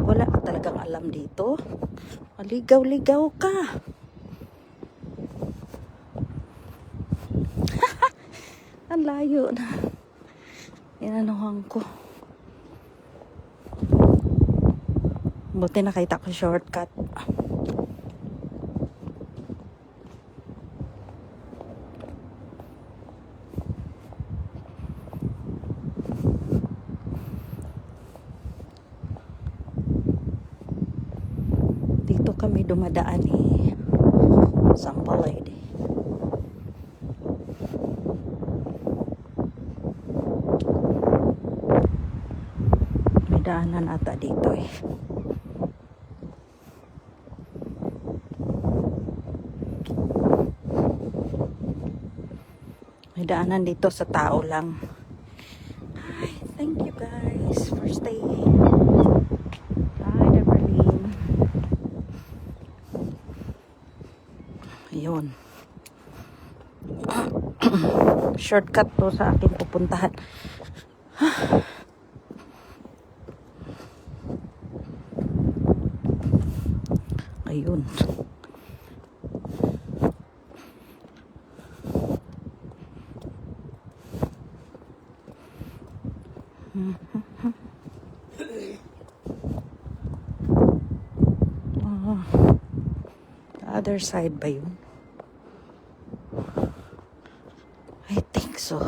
Wala ka talagang alam dito. Maligaw-ligaw ka. Ang layo na. Inanuhan ko. Buti nakita ko shortcut. Dito kami dumadaan Sampalay . May daanan ata dito . May daanan dito sa tao lang. Hi, thank you guys for staying. Hi, Deverlyn. Ayun. Shortcut to sa aking pupuntahan. Ayun. Other side ba yun? I think so.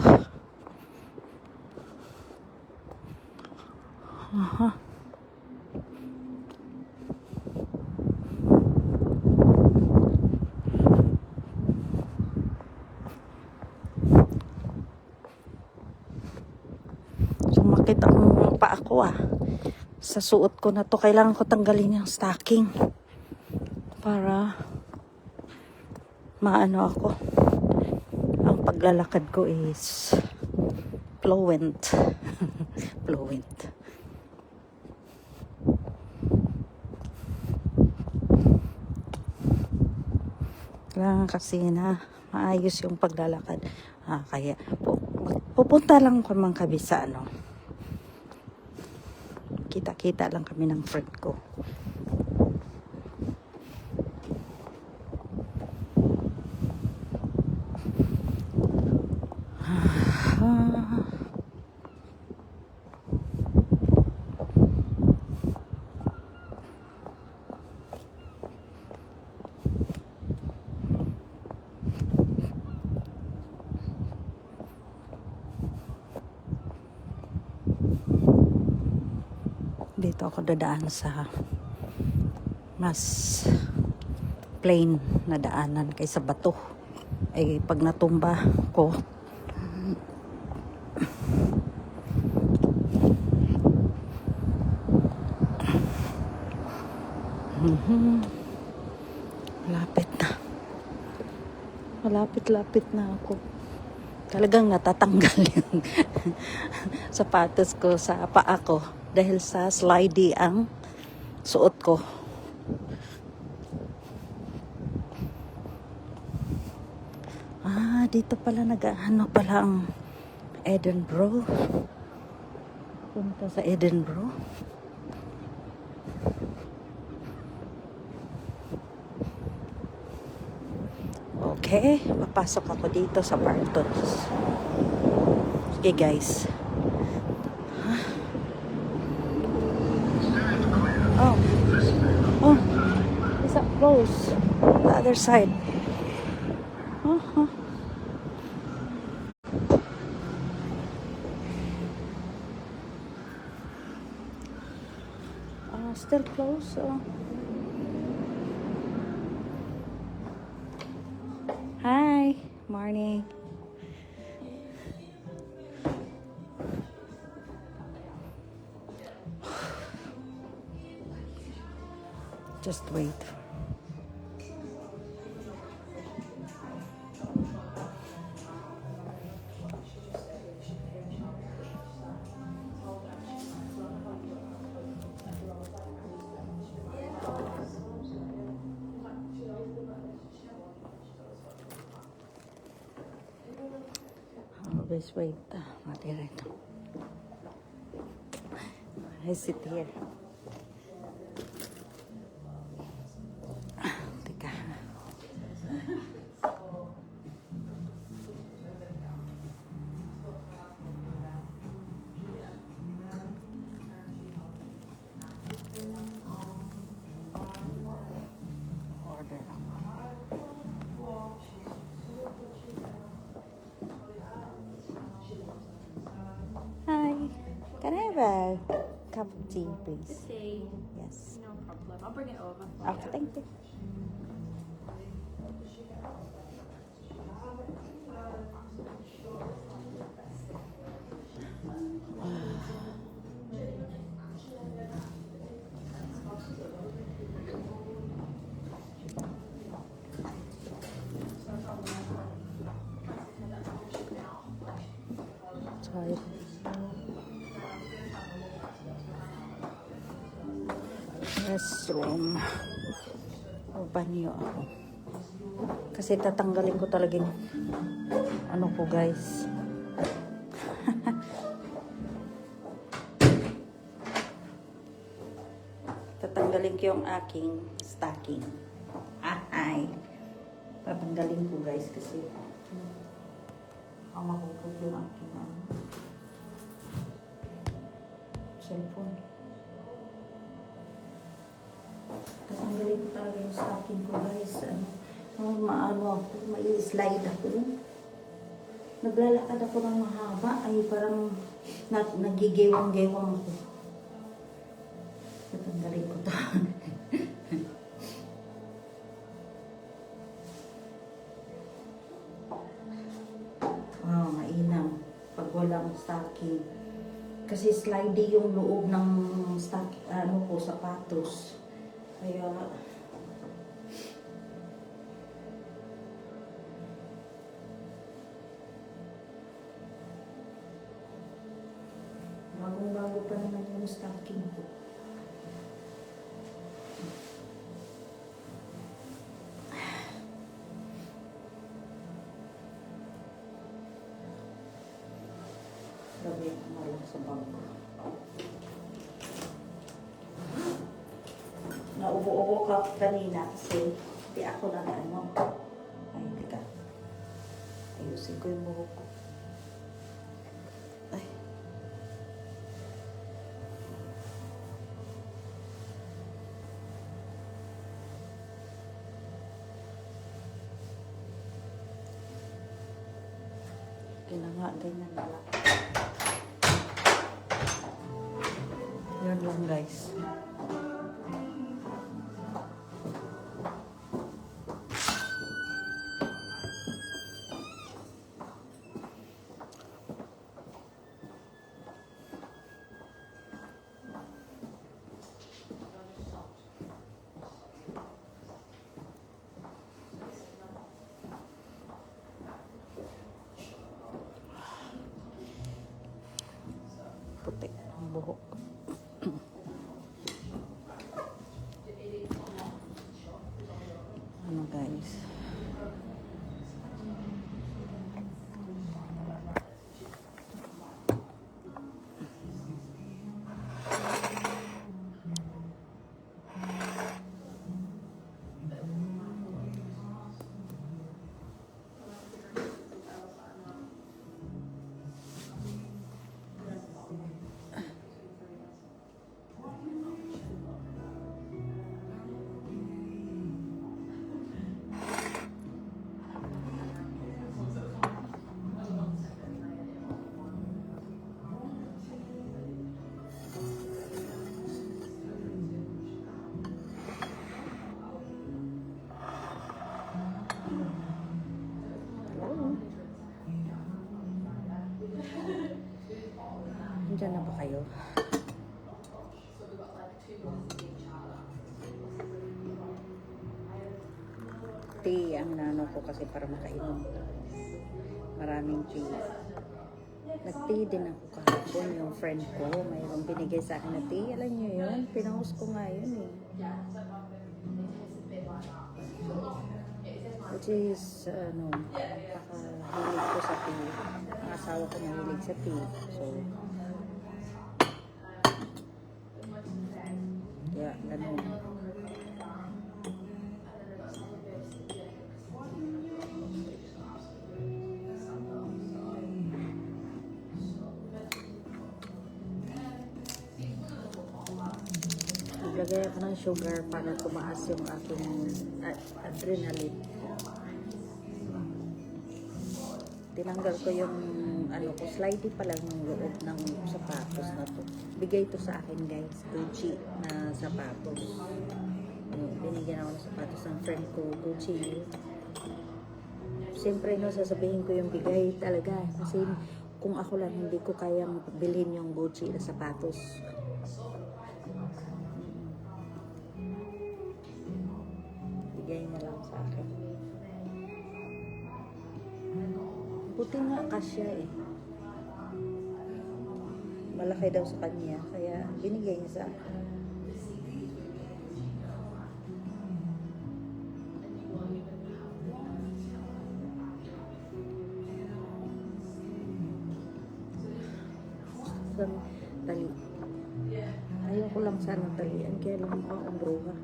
masakit ang paa ko ah. Sa suot ko na to, kailangan ko tanggalin yung stocking para maano ako. Ang paglalakad ko is fluent. Fluent. Kailangan kasi na maayos yung paglalakad. Kaya pupunta lang ko man kami sa ano. Kita-kita lang kami ng friend ko. Dito ako dadaan sa mas plain na daanan kaysa bato. Ay pag natumba ko, malapit na ako. Talagang natatanggal yung sapatos ko sa paa ko dahil sa slidey ang suot ko. Dito pala nag-ano pala ang Edinburgh. Punta sa Edinburgh. Okay, papasok ako dito sa Bartons. Sige guys. Oh, it's up close. The other side. Still close. Hi, morning. Just wait. Always wait. Diretso. I sit here. Teka. Order ako. Hi. Can I have a cup of tea, please? Tea. Yes. No problem. I'll bring it over. Okay, thank you. Sorry. Restroom. O banyo ako. Kasi tatanggalin ko talaga yung ano ko guys. Tatanggalin ko yung aking stocking. Ay. Tatanggalin ko guys kasi makukot yung aking cellphone. Tatanggalin ko talaga yung stocking ko guys. Maano ako, may slide ako. Naglalakad ako ng mahaba, ay parang nagigewang-gewang ako. Tatanggalin ko to. Mainam. Pag walang stocking. Kasi slidey yung loob ng stock, ano ko, sapatos. Kaya, bagong-bago pa naman yung stocking ko. Lagay ko na lang sa bag ko. Naubo-ubo ka kanina kasi di ako na ano. Ay, teka. Ayusin ko yung buhok ko. Ay. Kaya ganyan na lang. Yun lang guys. Puti ang buhok. Ano guys? Nandiyan na ba kayo? Tea ang nano ko kasi para makainom. Maraming tea. Nag-tea din ako kahapon. Yung friend ko, mayroong binigay sa akin na tea. Alam niyo yun? Pinaus ko nga yun eh. Which is, napakahilig ko sa tea. Ang asawa ko mahilig sa tea. So, kaya, ganun. Naglagay ako ng sugar para tumaas yung aking adrenaline. Tinanggal ko yung slidey pa lang yung loob ng sapatos na to. Bigay to sa akin guys, Gucci na sapatos. Binigyan ako ng sapatos ng friend ko, Gucci. Siyempre sasabihin ko yung bigay talaga. Kasi kung ako lang hindi ko kayang bilhin yung Gucci na sapatos. Bigay na lang sa akin. Buti nga kasya eh. Malaki daw sa kanya, kaya binigay niya sa akin. Tali. Ayoko lang sana talian, kaya lang mukha akong bruha.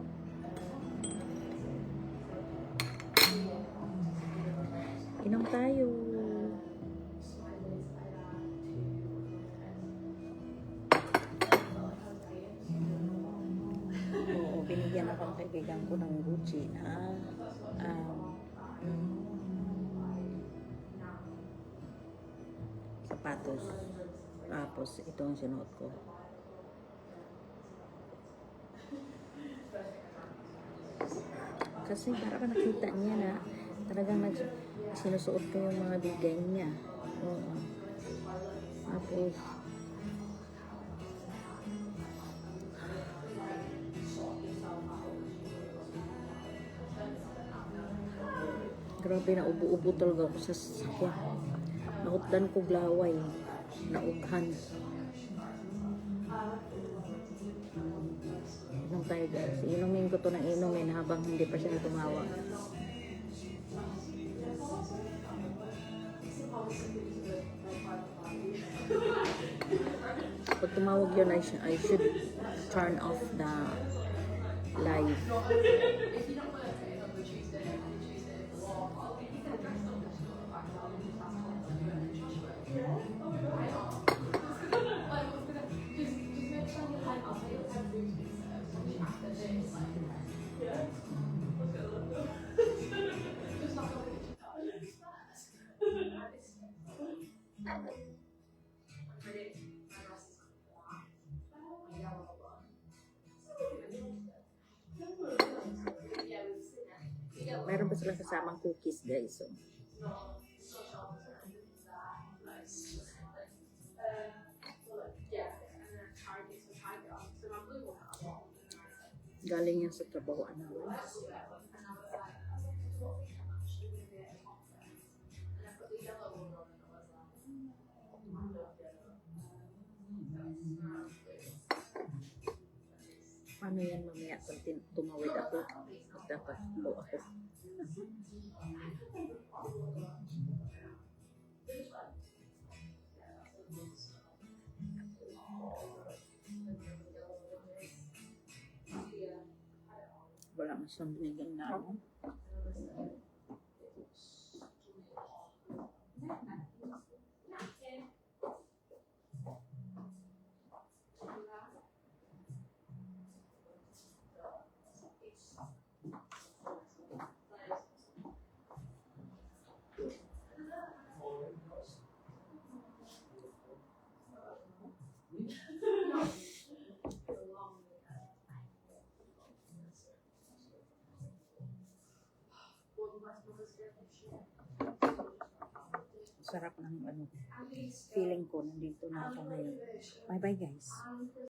Inom tayo. Oo, binigyan ako ng kaibigan ko ng Gucci na sapatos. Tapos ito ang sinuot ko. Kasi para ka nakita niya na talagang sinusuot ko yung mga bigay niya. Oo. Tapos Grabe na ubo-ubo talaga ako sa sasakyan. Nautdan ko glaway. Naughan. Inom tayo guys. Inumin ko to ng inumin habang hindi pa siya tumawa. Pag tumawag yun, I should turn off the live. Meron pa silang kasamang cookies guys. So. Galing yan sa trabahoan namin. Paano yan mamaya pag tumawid ako? Dapat mo ako. Wala masyang binigyan na ako. Sarap ng feeling ko nandito na ako ngayon. Bye bye guys.